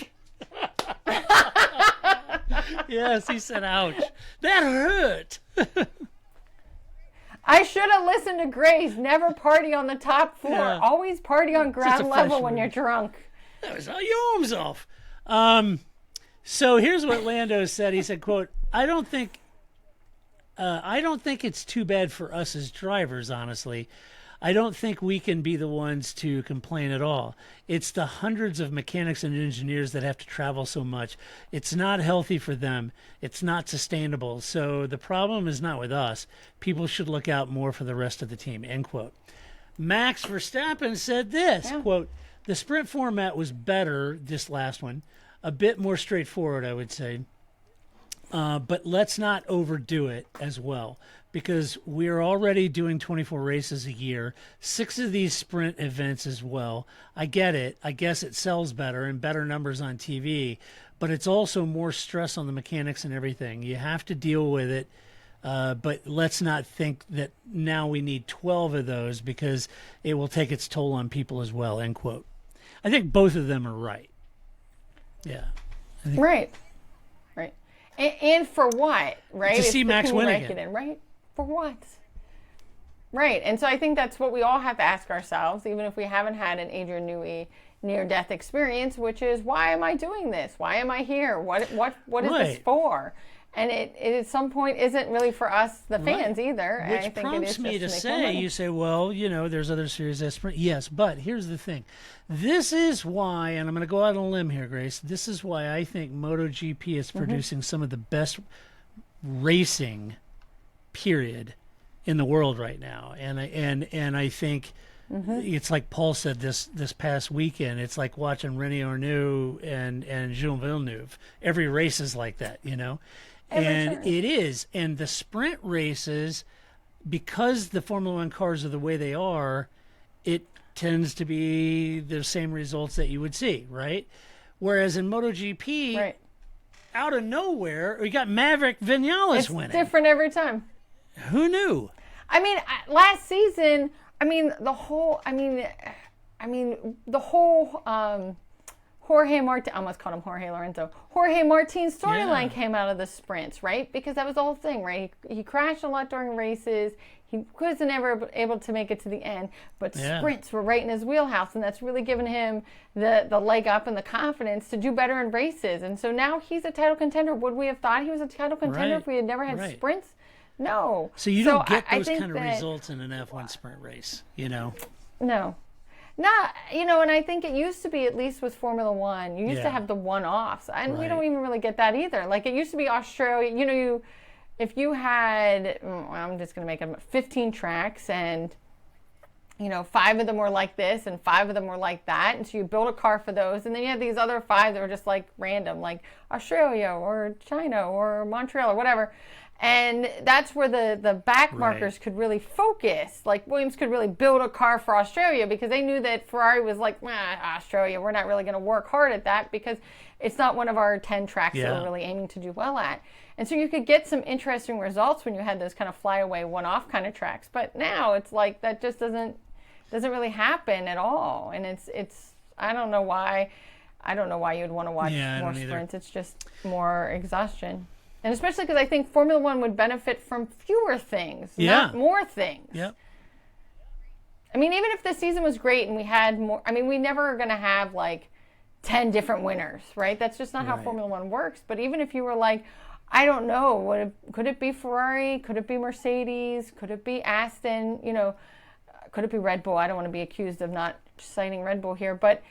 Yes, he said, ouch. That hurt. I should have listened to Grace. Never party on the top floor. Yeah. Always party on ground level when you're drunk. That was all Yome's off. So here's what Lando said. He said, quote, I don't think it's too bad for us as drivers, honestly. I don't think we can be the ones to complain at all. It's the hundreds of mechanics and engineers that have to travel so much. It's not healthy for them. It's not sustainable. So the problem is not with us. People should look out more for the rest of the team, end quote. Max Verstappen said this, quote, the sprint format was better, this last one, a bit more straightforward, I would say. But let's not overdo it as well, because we're already doing 24 races a year, 6 of these sprint events as well. I get it. I guess it sells better and better numbers on TV, but it's also more stress on the mechanics and everything. You have to deal with it, but let's not think that now we need 12 of those because it will take its toll on people as well, end quote. I think both of them are right. Yeah. Right. And for what, right? To see Max win again. Right? For what? Right. And so I think that's what we all have to ask ourselves, even if we haven't had an Adrian Newey near-death experience, which is, why am I doing this? Why am I here? What is this for? And it at some point isn't really for us, the fans, either. Which I think prompts it is me to just say, you say, well, there's other series that sprint. Yes, but here's the thing. This is why, and I'm going to go out on a limb here, Grace, this is why I think MotoGP is producing some of the best racing, period, in the world right now. And I think it's like Paul said this past weekend. It's like watching René Arnoux and Gilles Villeneuve. Every race is like that, And it is. And the sprint races, because the Formula One cars are the way they are, it tends to be the same results that you would see, right? Whereas in MotoGP, out of nowhere, we got Maverick Vinales winning. It's different every time. Who knew? I mean, last season, the whole Jorge Martin, I almost called him Jorge Lorenzo. Jorge Martin's storyline came out of the sprints, right? Because that was the whole thing, right? He crashed a lot during races. He wasn't ever able to make it to the end, but sprints were right in his wheelhouse, and that's really given him the leg up and the confidence to do better in races. And so now he's a title contender. Would we have thought he was a title contender if we had never had sprints? No. So you don't get those kind of results in an F1 sprint race, No. Not, and I think it used to be, at least with Formula One, you used to have the one-offs. And we don't even really get that either. Like, it used to be Australia, if you had, I'm just going to make them 15 tracks, and, 5 of them were like this and 5 of them were like that. And so you build a car for those. And then you had these other 5 that were just like random, like Australia or China or Montreal or whatever. And that's where the back markers could really focus. Like, Williams could really build a car for Australia because they knew that Ferrari was like, Australia, we're not really going to work hard at that because it's not one of our 10 tracks that we're really aiming to do well at. And so you could get some interesting results when you had those kind of flyaway one-off kind of tracks. But now it's like that just doesn't really happen at all. And it's I don't know why you'd want to watch more sprints. It's just more exhaustion. And especially because I think Formula One would benefit from fewer things, not more things. Yep. I mean, even if the season was great and we had more, we never are going to have like 10 different winners, right? That's just not how Formula One works. But even if you were like, I don't know, could it be Ferrari? Could it be Mercedes? Could it be Aston? Could it be Red Bull? I don't want to be accused of not citing Red Bull here. But,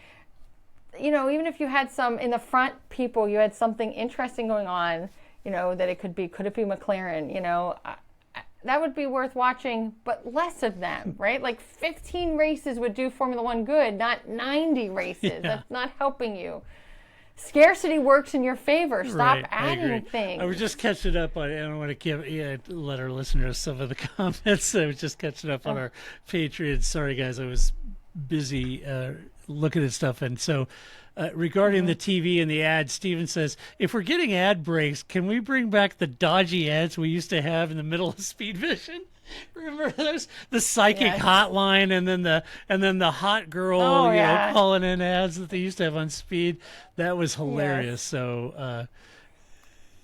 even if you had some in the front people, you had something interesting going on, that it could it be McLaren, that would be worth watching, but less of them, right? Like 15 races would do Formula One good, not 90 races. That's not helping you. Scarcity works in your favor. Stop adding things. I was just catching up on, I don't want to let our listeners some of the comments. I was just catching up on our Patreon. Sorry, guys, I was busy looking at stuff. And so regarding the TV and the ads, Steven says, if we're getting ad breaks, can we bring back the dodgy ads we used to have in the middle of Speed Vision? Remember those? The psychic hotline and then the hot girl calling in ads that they used to have on Speed. That was hilarious. So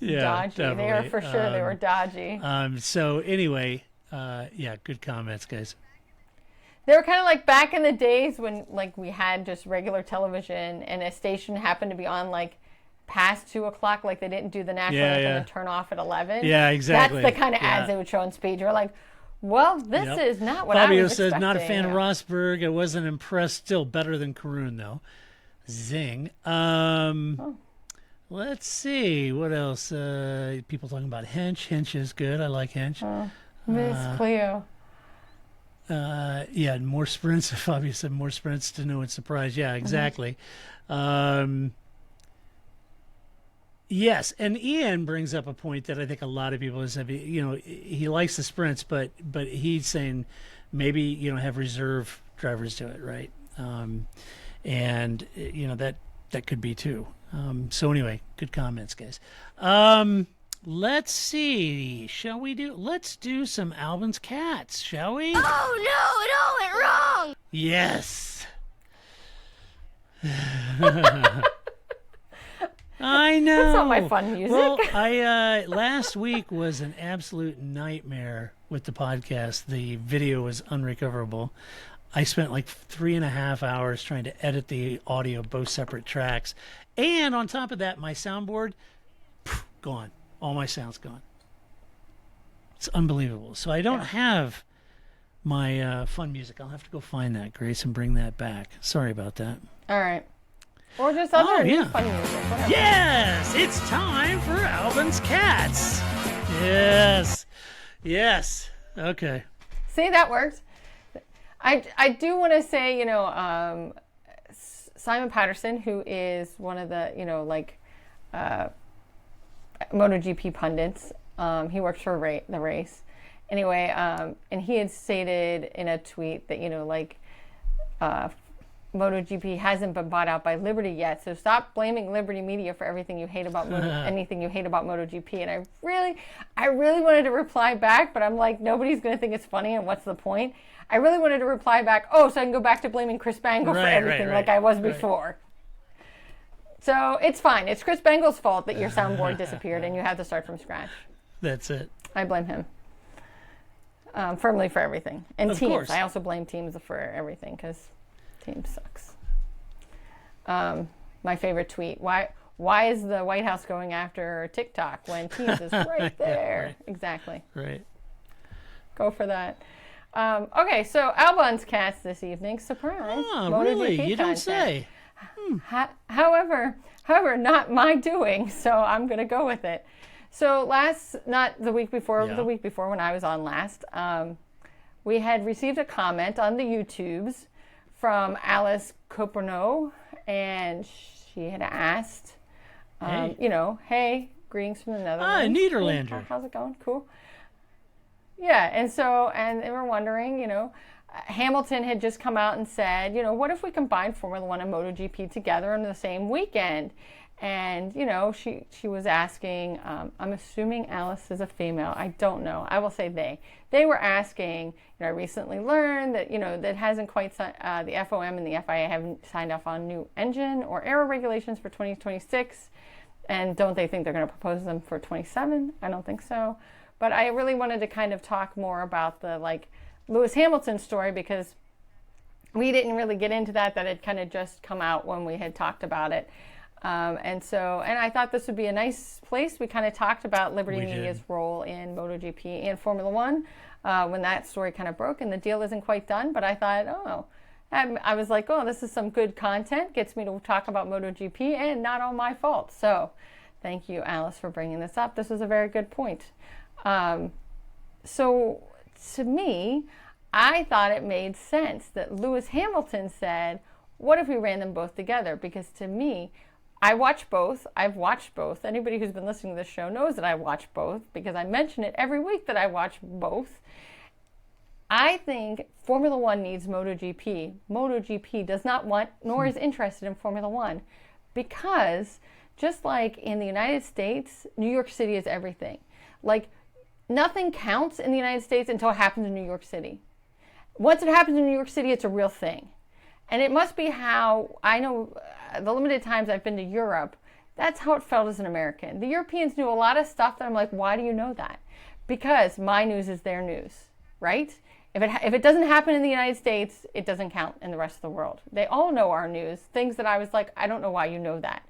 dodgy. Definitely. They were for sure they were dodgy. So anyway, good comments, guys. They were kind of like back in the days when like we had just regular television and a station happened to be on like past 2:00, like they didn't do the national anthem and turn off at 11. Yeah, exactly. That's the kind of ads they would show on Speed. You're like, Well, this is not what Fabio I was expecting. says, not a fan of Rosberg. I wasn't impressed. Still better than Karun, though. Zing. Let's see. What else? People talking about Hench. Hench is good. I like Hench. Miss Cleo. Yeah, more sprints. Fabio said more sprints to no one's surprise. Yeah, exactly. Yes, and Ian brings up a point that I think a lot of people have. He likes the sprints, but he's saying maybe have reserve drivers do it, right? And that could be too. So anyway, good comments, guys. Let's see. Let's do some Albin's Cats, shall we? Oh no, it all went wrong. Yes. I know. That's not my fun music. Well, I last week was an absolute nightmare with the podcast. The video was unrecoverable. I spent like 3.5 hours trying to edit the audio, both separate tracks. And on top of that, my soundboard, gone. All my sound's gone. It's unbelievable. So I don't have my fun music. I'll have to go find that, Grace, and bring that back. Sorry about that. All right. Or just other fun music. Whatever. Yes, it's time for Albin's Cats. Yes. Okay. See, that worked. I do want to say, Simon Patterson, who is one of the, MotoGP pundits. He works for the race. Anyway, and he had stated in a tweet that, MotoGP hasn't been bought out by Liberty yet, so stop blaming Liberty Media for everything you hate about anything you hate about MotoGP. And I really wanted to reply back, but I'm like, nobody's going to think it's funny, and what's the point? I really wanted to reply back, so I can go back to blaming Chris Bangle for everything like I was before. So it's fine. It's Chris Bangle's fault that your soundboard disappeared and you have to start from scratch. That's it. I blame him firmly for everything. And of teams. Course. I also blame teams for everything because team sucks. My favorite tweet. Why is the White House going after TikTok when Teams is right there? Right. Exactly. Right. Go for that. Okay, so Albon's Cats this evening. Surprise. Oh, really? You don't say. However, not my doing, so I'm going to go with it. So not the week before, the week before when I was on last, we had received a comment on the YouTubes from Alice Coperno, and she had asked, hey, greetings from the Netherlands. Nederlander. How's it going? Cool. Yeah, and they were wondering, Hamilton had just come out and said, what if we combined Formula One and MotoGP together in the same weekend? And, she was asking, I'm assuming Alice is a female. I don't know. I will say they. They were asking, I recently learned that, that hasn't quite, the FOM and the FIA haven't signed off on new engine or aero regulations for 2026. And don't they think they're going to propose them for 27? I don't think so. But I really wanted to kind of talk more about the, Lewis Hamilton story because we didn't really get into that had kind of just come out when we had talked about it. And I thought this would be a nice place. We kind of talked about Liberty Media's role in MotoGP and Formula One when that story kind of broke, and the deal isn't quite done. But I thought, I was like, this is some good content. Gets me to talk about MotoGP, and not all my fault. So thank you, Alice, for bringing this up. This was a very good point. So to me, I thought it made sense that Lewis Hamilton said, what if we ran them both together? Because to me, I watch both. I've watched both. Anybody who's been listening to this show knows that I watch both because I mention it every week that I watch both. I think Formula One needs MotoGP. MotoGP does not want nor is interested in Formula One because just like in the United States, New York City is everything. Nothing counts in the United States until it happens in New York City. Once it happens in New York City, it's a real thing. And it must be how, I know the limited times I've been to Europe, that's how it felt as an American. The Europeans knew a lot of stuff that I'm like, why do you know that? Because my news is their news, right? If it doesn't happen in the United States, it doesn't count in the rest of the world. They all know our news, things that I was like, I don't know why you know that.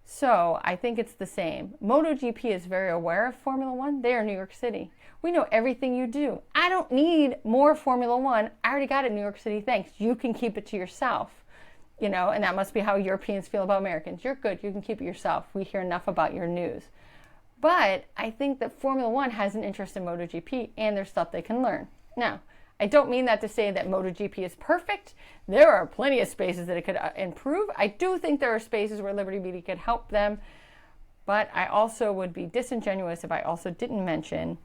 So I think it's the same. MotoGP is very aware of Formula One. They are New York City. We know everything you do. I don't need more Formula One. I already got it in New York City. Thanks. You can keep it to yourself. You know, and that must be how Europeans feel about Americans. You're good. You can keep it yourself. We hear enough about your news. But I think that Formula One has an interest in MotoGP, and there's stuff they can learn. Now, I don't mean that to say that MotoGP is perfect. There are plenty of spaces that it could improve. I do think there are spaces where Liberty Media could help them. But I also would be disingenuous if I also didn't mention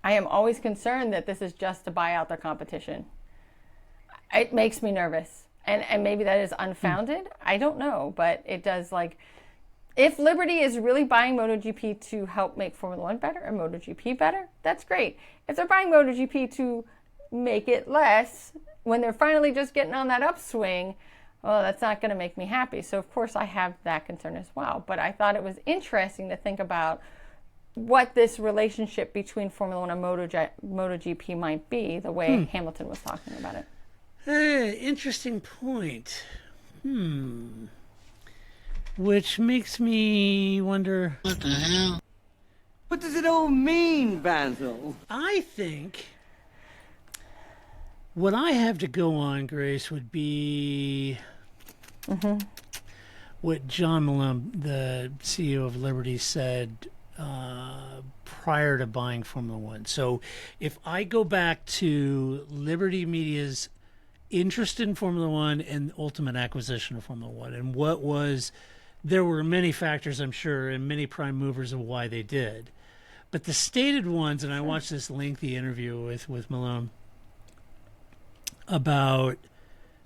I am always concerned that this is just to buy out their competition. It makes me nervous. And maybe that is unfounded. I don't know. But it does, like, if Liberty is really buying MotoGP to help make Formula One better and MotoGP better, that's great. If they're buying MotoGP to make it less, when they're finally just getting on that upswing, well, that's not going to make me happy. So, of course, I have that concern as well. But I thought it was interesting to think about what this relationship between Formula One and MotoGP might be, the way Hamilton was talking about it. Interesting point. Which makes me wonder... What the hell? What does it all mean, Basil? I think what I have to go on, Grace, would be what John Malone, the CEO of Liberty, said prior to buying Formula One. So if I go back to Liberty Media's interest in Formula One and ultimate acquisition of Formula One, and what was... There were many factors, I'm sure, and many prime movers of why they did. But the stated ones, and I watched this lengthy interview with Malone about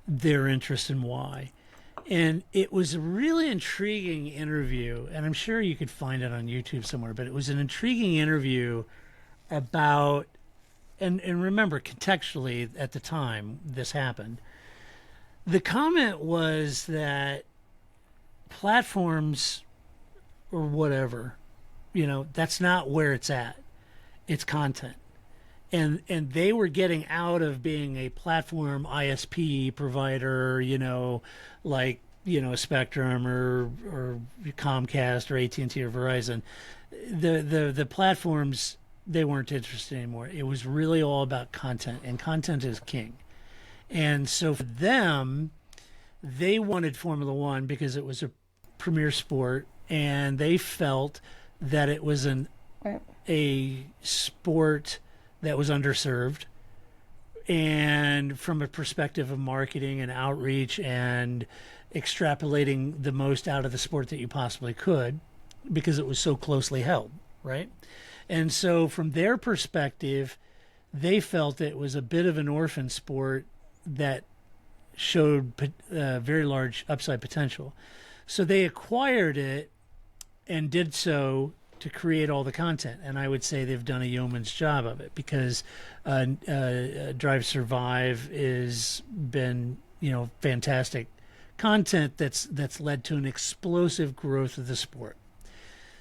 their interest and why. And it was a really intriguing interview, and I'm sure you could find it on YouTube somewhere, but it was an intriguing interview about, and remember, contextually at the time this happened, the comment was that platforms or whatever, you know, that's not where it's at. It's content. And they were getting out of being a platform ISP provider, you know, like, you know, Spectrum or Comcast or AT&T or Verizon. The platforms, they weren't interested anymore. It was really all about content, and content is king. And so for them, they wanted Formula One because it was a premier sport, and they felt that it was a sport that was underserved, and from a perspective of marketing and outreach and extrapolating the most out of the sport that you possibly could, because it was so closely held, right? And so from their perspective, they felt it was a bit of an orphan sport that showed very large upside potential. So they acquired it and did so to create all the content. And I would say they've done a yeoman's job of it, because Drive Survive has been, you know, fantastic content that's led to an explosive growth of the sport.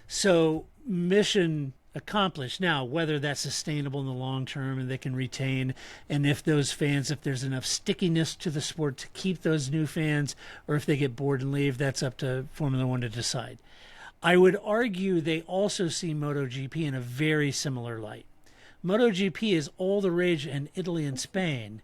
So mission accomplished. Now, whether that's sustainable in the long term and they can retain, and if those fans, if there's enough stickiness to the sport to keep those new fans, or if they get bored and leave, that's up to Formula One to decide. I would argue they also see MotoGP in a very similar light. MotoGP is all the rage in Italy and Spain,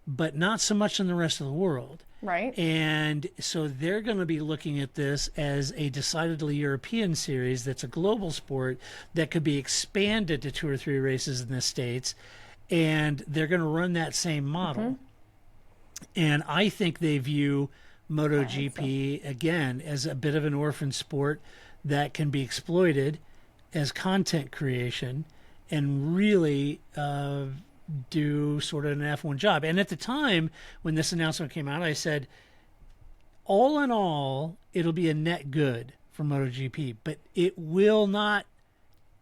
but not so much in the rest of the world. Right. And so they're going to be looking at this as a decidedly European series that's a global sport that could be expanded to 2 or 3 races in the States, and they're going to run that same model. And I think they view MotoGP, again, as a bit of an orphan sport that can be exploited as content creation and really do sort of an F1 job. And at the time when this announcement came out, I said, all in all, it'll be a net good for MotoGP, but it will not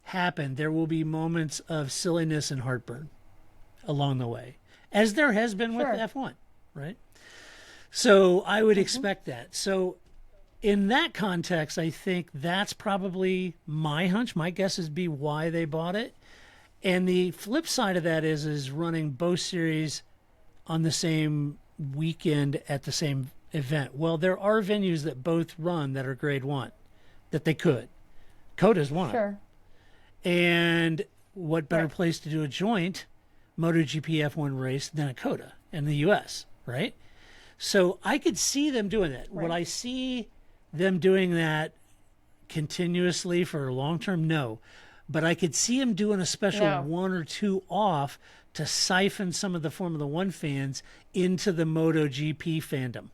happen. There will be moments of silliness and heartburn along the way, as there has been with F1, right? So I would expect that. So in that context, I think that's probably my hunch. My guess is be why they bought it. And the flip side of that is running both series on the same weekend at the same event. Well, there are venues that both run that are grade 1 that they could. COTA's one. Sure. And what better place to do a joint MotoGP F1 race than a COTA in the U.S., right? So I could see them doing that. Right. Would I see them doing that continuously for long term? No. But I could see them doing a special 1 or 2 off to siphon some of the Formula One fans into the MotoGP fandom.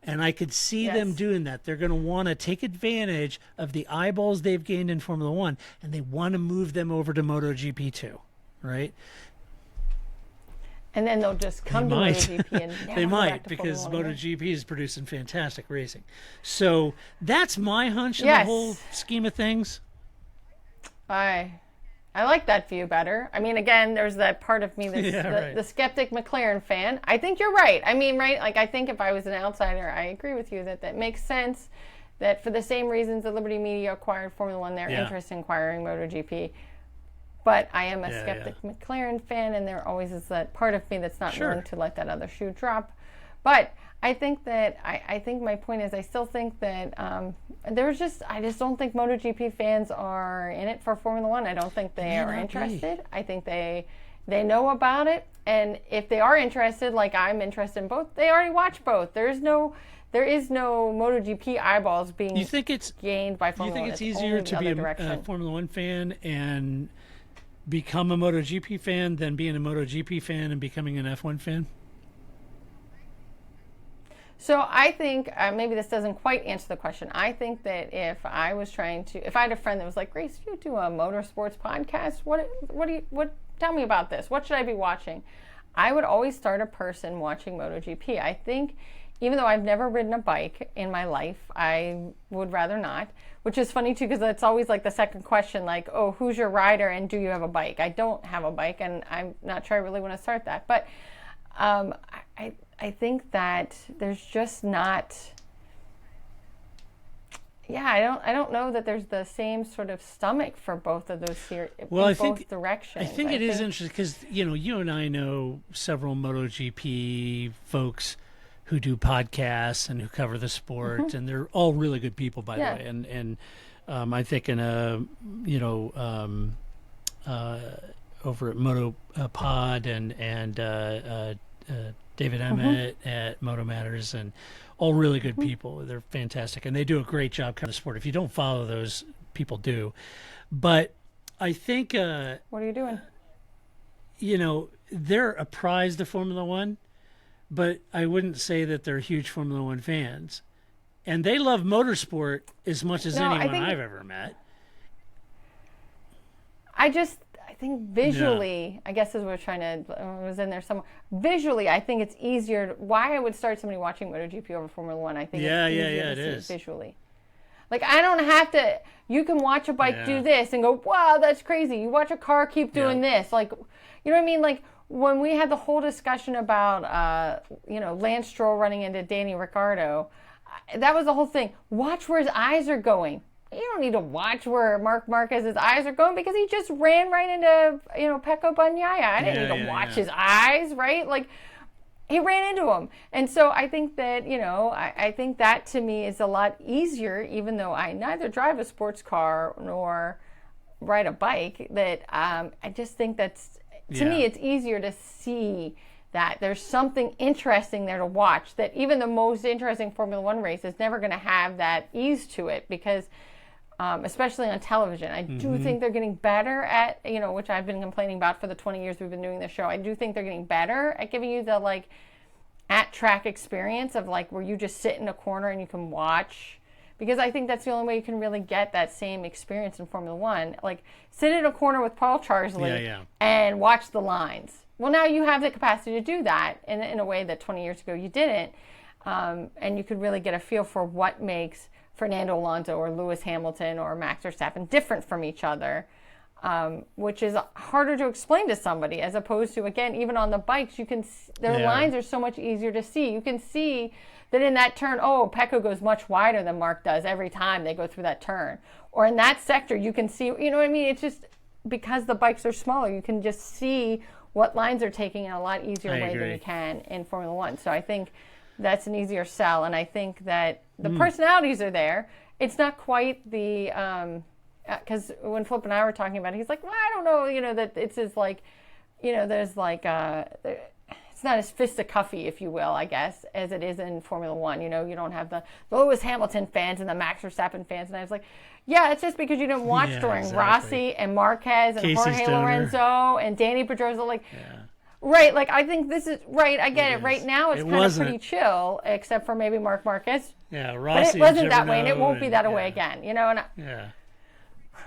And I could see them doing that. They're going to want to take advantage of the eyeballs they've gained in Formula One, and they want to move them over to MotoGP too, right? And then they'll just come to MotoGP and never they go might, back to because Formula One MotoGP is producing fantastic racing. So that's my hunch in the whole scheme of things. I like that view better. I mean, again, there's that part of me that's the skeptic McLaren fan. I think you're right. I mean, right? Like, I think if I was an outsider, I agree with you that makes sense, that for the same reasons that Liberty Media acquired Formula One, they're interested in acquiring MotoGP. But I am a skeptic McLaren fan, and there always is that part of me that's not willing to let that other shoe drop. But I think that I think my point is, I still think that I just don't think MotoGP fans are in it for Formula One. I don't think they are interested. I think they know about it, and if they are interested, like I'm interested in both, they already watch both. There is no MotoGP eyeballs being gained by Formula One. You think it's easier to be a Formula One fan and become a MotoGP fan than being a MotoGP fan and becoming an F1 fan? So I think, maybe this doesn't quite answer the question. I think that if I had a friend that was like, Grace, you do a motorsports podcast? Tell me about this. What should I be watching? I would always start a person watching MotoGP. I think, even though I've never ridden a bike in my life, I would rather not, which is funny too, because it's always like the second question, like, oh, who's your rider and do you have a bike? I don't have a bike, and I'm not sure I really want to start that. But I think that there's just not, I don't know that there's the same sort of stomach for both of those both directions. I think it is interesting because, you and I know several MotoGP folks who do podcasts and who cover the sport, and they're all really good people, by the way. And I think over at MotoPod and David Emmett at Moto Matters, and all really good people. They're fantastic, and they do a great job covering the sport. If you don't follow those, people do. But I think what are you doing? They're apprised of Formula One, but I wouldn't say that they're huge Formula One fans. And they love motorsport as much as anyone I've ever met. I think visually, I guess as we're trying to, was in there somewhere. Visually, I think it's easier. Why I would start somebody watching MotoGP over Formula One, I think it's easier to see visually. Like, I don't have to, you can watch a bike do this and go, wow, that's crazy. You watch a car keep doing this. Like, you know what I mean? Like, when we had the whole discussion about, Lance Stroll running into Danny Ricciardo, that was the whole thing. Watch where his eyes are going. You don't need to watch where Marc Marquez's eyes are going because he just ran right into, Pecco Bagnaia. I didn't need to watch his eyes, right? Like, he ran into him. And so I think that, I think that to me is a lot easier, even though I neither drive a sports car nor ride a bike, that I just think that's, to me, it's easier to see that there's something interesting there to watch, that even the most interesting Formula One race is never going to have that ease to it because, especially on television, I do think they're getting better at, which I've been complaining about for the 20 years we've been doing this show. I do think they're getting better at giving you the, like, at-track experience of, like, where you just sit in a corner and you can watch. Because I think that's the only way you can really get that same experience in Formula One. Like, sit in a corner with Paul Charsley and watch the lines. Well, now you have the capacity to do that in a way that 20 years ago you didn't. And you could really get a feel for what makes Fernando Alonso or Lewis Hamilton or Max Verstappen different from each other, which is harder to explain to somebody, as opposed to, again, even on the bikes, you can their lines are so much easier to see. You can see that in that turn, Pecco goes much wider than Mark does every time they go through that turn. Or in that sector, you can see, you know what I mean? It's just because the bikes are smaller, you can just see what lines are taking in a lot easier way than you can in Formula One. So I think that's an easier sell. And I think that the personalities are there. It's not quite the, because when Flip and I were talking about it, he's like, well, I don't know, that it's as like, there's like, it's not as fisticuffy, if you will, I guess, as it is in Formula One. You don't have the Lewis Hamilton fans and the Max Verstappen fans. And I was like, yeah, it's just because you didn't watch during Rossi and Marquez and Casey Jorge Stoner. Lorenzo and Danny Pedrosa. Right, like I think this is, right, I get it. Right now it's kind of pretty chill, except for maybe Marc Marquez. Yeah, But Rossi. it wasn't that way, and it won't be that way again. And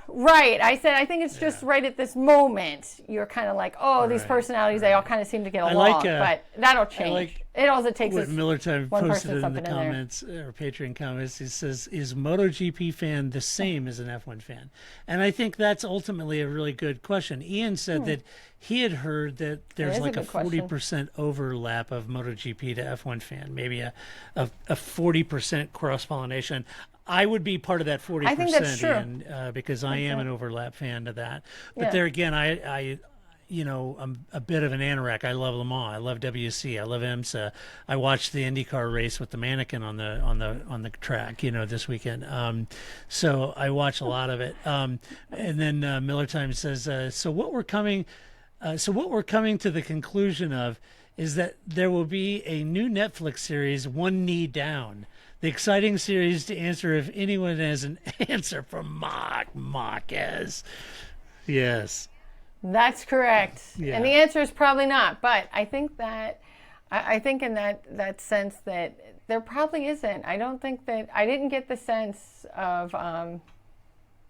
right, I said I think it's just right at this moment you're kind of like, these personalities, they all kind of seem to get along, but that'll change. It also takes what Miller Time one posted person in the something comments or Patreon comments. He says, "Is MotoGP fan the same as an F1 fan?" And I think that's ultimately a really good question. Ian said that he had heard that there's like a 40% overlap of MotoGP to F1 fan, maybe a 40% cross pollination. I would be part of that 40%, I think that's true. Ian, because I am an overlap fan of that. But there again, I'm a bit of an anorak. I love Le Mans. I love WC. I love IMSA. I watched the IndyCar race with the mannequin on the track, this weekend. So I watch a lot of it. And then Miller Time says, so what we're coming to the conclusion of is that there will be a new Netflix series, One Knee Down. The exciting series to answer if anyone has an answer for Marc Marquez. Yes. That's correct. Yeah. And the answer is probably not. But I think that, I think in that sense that there probably isn't. I don't think that, I didn't get the sense of, I've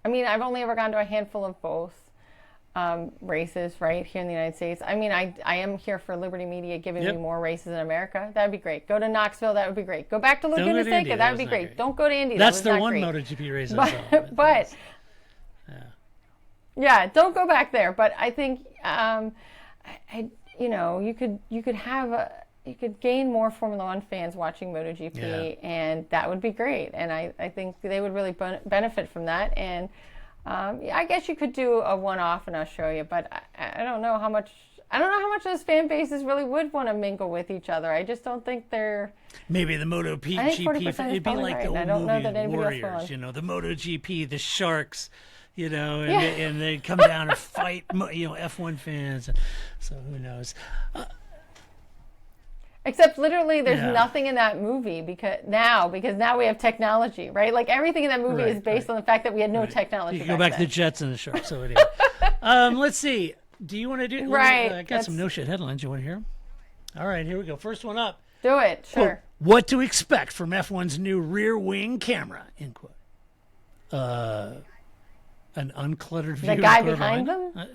only ever gone to a handful of both races, right, here in the United States. I am here for Liberty Media giving me more races in America. That'd be great. Go to Knoxville. That would be great. Go back to Laguna Seca. That would be great. Don't go to Indy. That's the one great. MotoGP race. But yeah, don't go back there. But I think, you could gain more Formula One fans watching MotoGP, and that would be great. And I think they would really benefit from that. And I guess you could do a one-off in Australia, but I don't know how much. I don't know how much those fan bases really would want to mingle with each other. I just don't think they're. Maybe the MotoGP. It'd be like the old movie Warriors, the MotoGP, the Sharks, and they come down and fight, F1 fans. So who knows? Except literally there's nothing in that movie because now we have technology, right? Like everything in that movie is based on the fact that we had no technology. You can go back to the Jets and the Sharks. So anyway. Let's see. Do you want to do? Right. I got some no shit headlines. You want to hear them? All right, here we go. First one up. Do it. Sure. Quote, what to expect from F1's new rear wing camera? End quote. An uncluttered view. The guy behind them?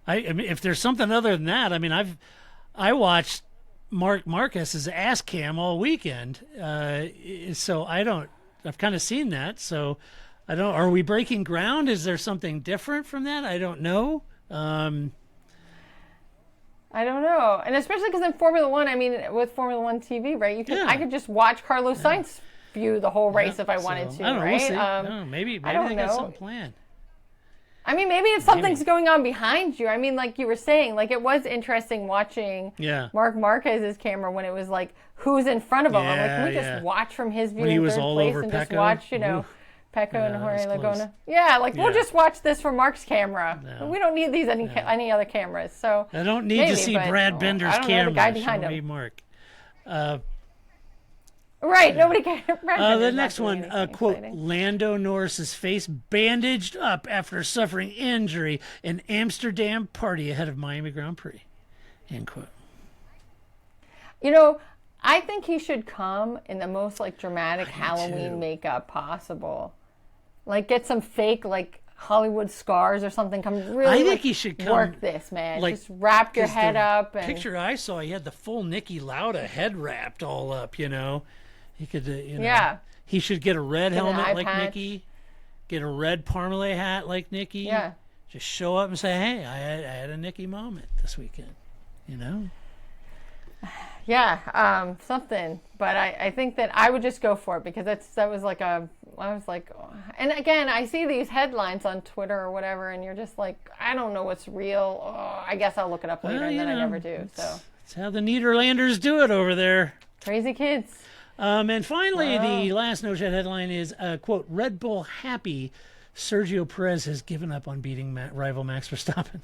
I mean, if there's something other than that, I watched Marc Marquez's ass cam all weekend, so I've kind of seen that, so I don't. Are we breaking ground? Is there something different from that? I don't know. I don't know, and especially because in Formula One, with Formula One TV, right? I could just watch Carlos Sainz view the whole race if I wanted to, I don't know, right? We'll see. Maybe they got something planned. Maybe if something's going on behind you. Like you were saying, like it was interesting watching Marc Marquez's camera when it was like, who's in front of him? I'm like, can we just watch from his view in third place and just watch, Pecco and Jorge Laguna? Yeah, we'll just watch this from Mark's camera. No. We don't need these any other cameras. So I don't need to see Brad Bender's camera. The guy behind him. Mark. Right, nobody cares. The next one, quote, Lando Norris's face bandaged up after suffering injury in Amsterdam party ahead of Miami Grand Prix, end quote. I think he should come in the most dramatic Halloween makeup possible. Get some fake Hollywood scars or something. Come really. I think he should come, work this, man. Just wrap your head up. And picture I saw, he had the full Niki Lauda head wrapped all up. He could, he should get a red helmet like Niki, get a red Parmalee hat like Niki. Yeah. Just show up and say, "Hey, I had a Niki moment this weekend," Yeah, something. But I think that I would just go for it because I was like, oh. And again, I see these headlines on Twitter or whatever, and you're just like, I don't know what's real. Oh, I guess I'll look it up later, and then I never do. So That's how the Nederlanders do it over there. Crazy kids. And finally, the last no shit headline is, quote, Red Bull happy Sergio Perez has given up on beating rival Max Verstappen.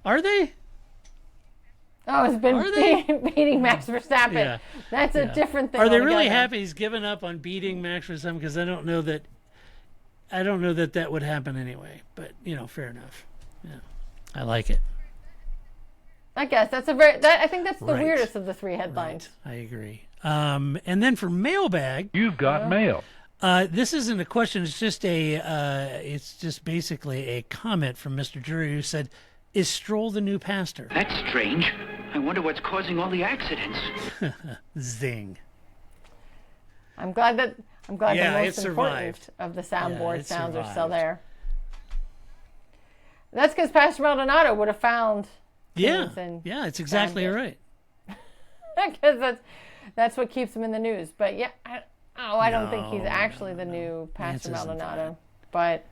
Are they? Oh, it's been beating Max Verstappen. Yeah. That's a different thing. Are they really altogether. happy he's given up on beating Max Verstappen? Because I don't know that that would happen anyway. But fair enough. Yeah, I like it. I guess that's I think that's the weirdest of the three headlines. Right. I agree. And then for mailbag, You've got mail. this isn't a question. It's just it's just basically a comment from Mr. Jury, who said, "Is Stroll the new pastor?" That's strange. I wonder what's causing all the accidents. Zing. I'm glad Yeah, the most it important survived. of the soundboard it sounds are still survived. there. That's because Pastor Maldonado would have found. Yeah, things and yeah, it's exactly found right. Because that's what keeps him in the news. But yeah, I don't think he's actually the new Pastor Lance isn't Maldonado. But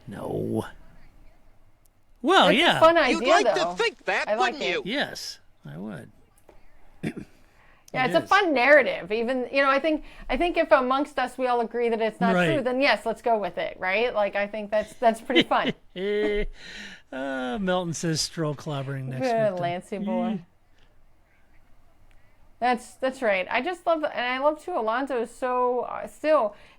No. Well, it's yeah. a fun idea, You'd like though. to think that, I like wouldn't you? Yes, I would. Yeah, it's a fun narrative. Even I think if amongst us we all agree that it's not Right. true, then yes, let's go with it, right? Like I think that's pretty fun. Melton says Stroll clobbering next Yeah, week. Lancey boy. That's right. I just love, and I love too. Alonso is so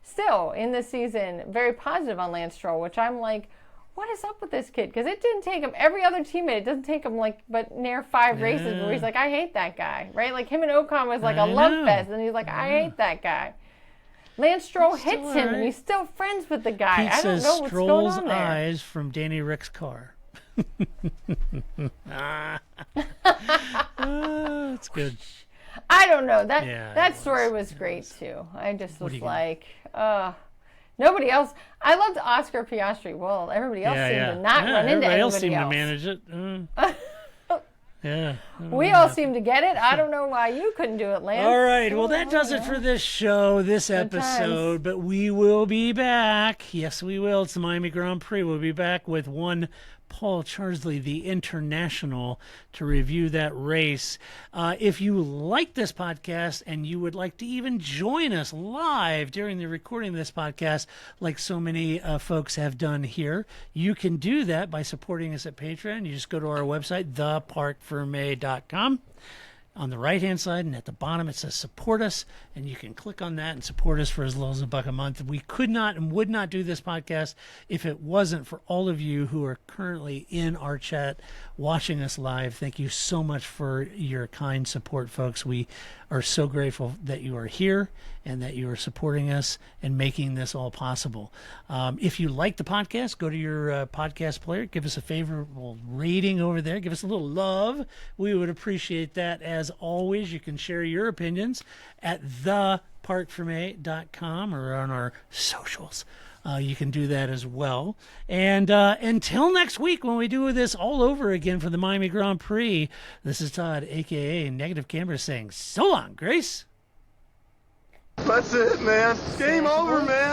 still in this season very positive on Lance Stroll, which I'm like, what is up with this kid? Because it didn't take him, every other teammate, it doesn't take him but near 5 races where he's like, I hate that guy, right? Like him and Ocon was like a love fest, and he's like, I hate that guy. Lance Stroll hits him, and he's still friends with the guy. Pete I don't says know what's Stroll's going on there. eyes from Danny Rick's car. That's good. I don't know. Yeah, That it story was great too. I just was like, nobody else. I loved Oscar Piastri. Well, everybody else seemed to not run into everybody anybody else seemed else. to manage it. Yeah. We all seem to get it. I don't know why you couldn't do it, Lance. All right. Well, that does it for this show, this episode. But we will be back. Yes, we will. It's the Miami Grand Prix. We'll be back with one Paul Charsley, the International, to review that race. If you like this podcast and you would like to even join us live during the recording of this podcast, like so many folks have done here, you can do that by supporting us at Patreon. You just go to our website, theparkforme.com. On the right-hand side and at the bottom, it says support us, and you can click on that and support us for as little as $1 a month. We could not and would not do this podcast if it wasn't for all of you who are currently in our chat watching us live. Thank you so much for your kind support, folks. We are so grateful that you are here and that you are supporting us and making this all possible. If you like the podcast, go to your podcast player, give us a favorable rating over there, give us a little love. We would appreciate that. As always, you can share your opinions at theparkforme.com or on our socials. You can do that as well. And until next week, when we do this all over again for the Miami Grand Prix, this is Todd, a.k.a. Negative Camera, saying so long, Grace. That's it, man. Game over, man.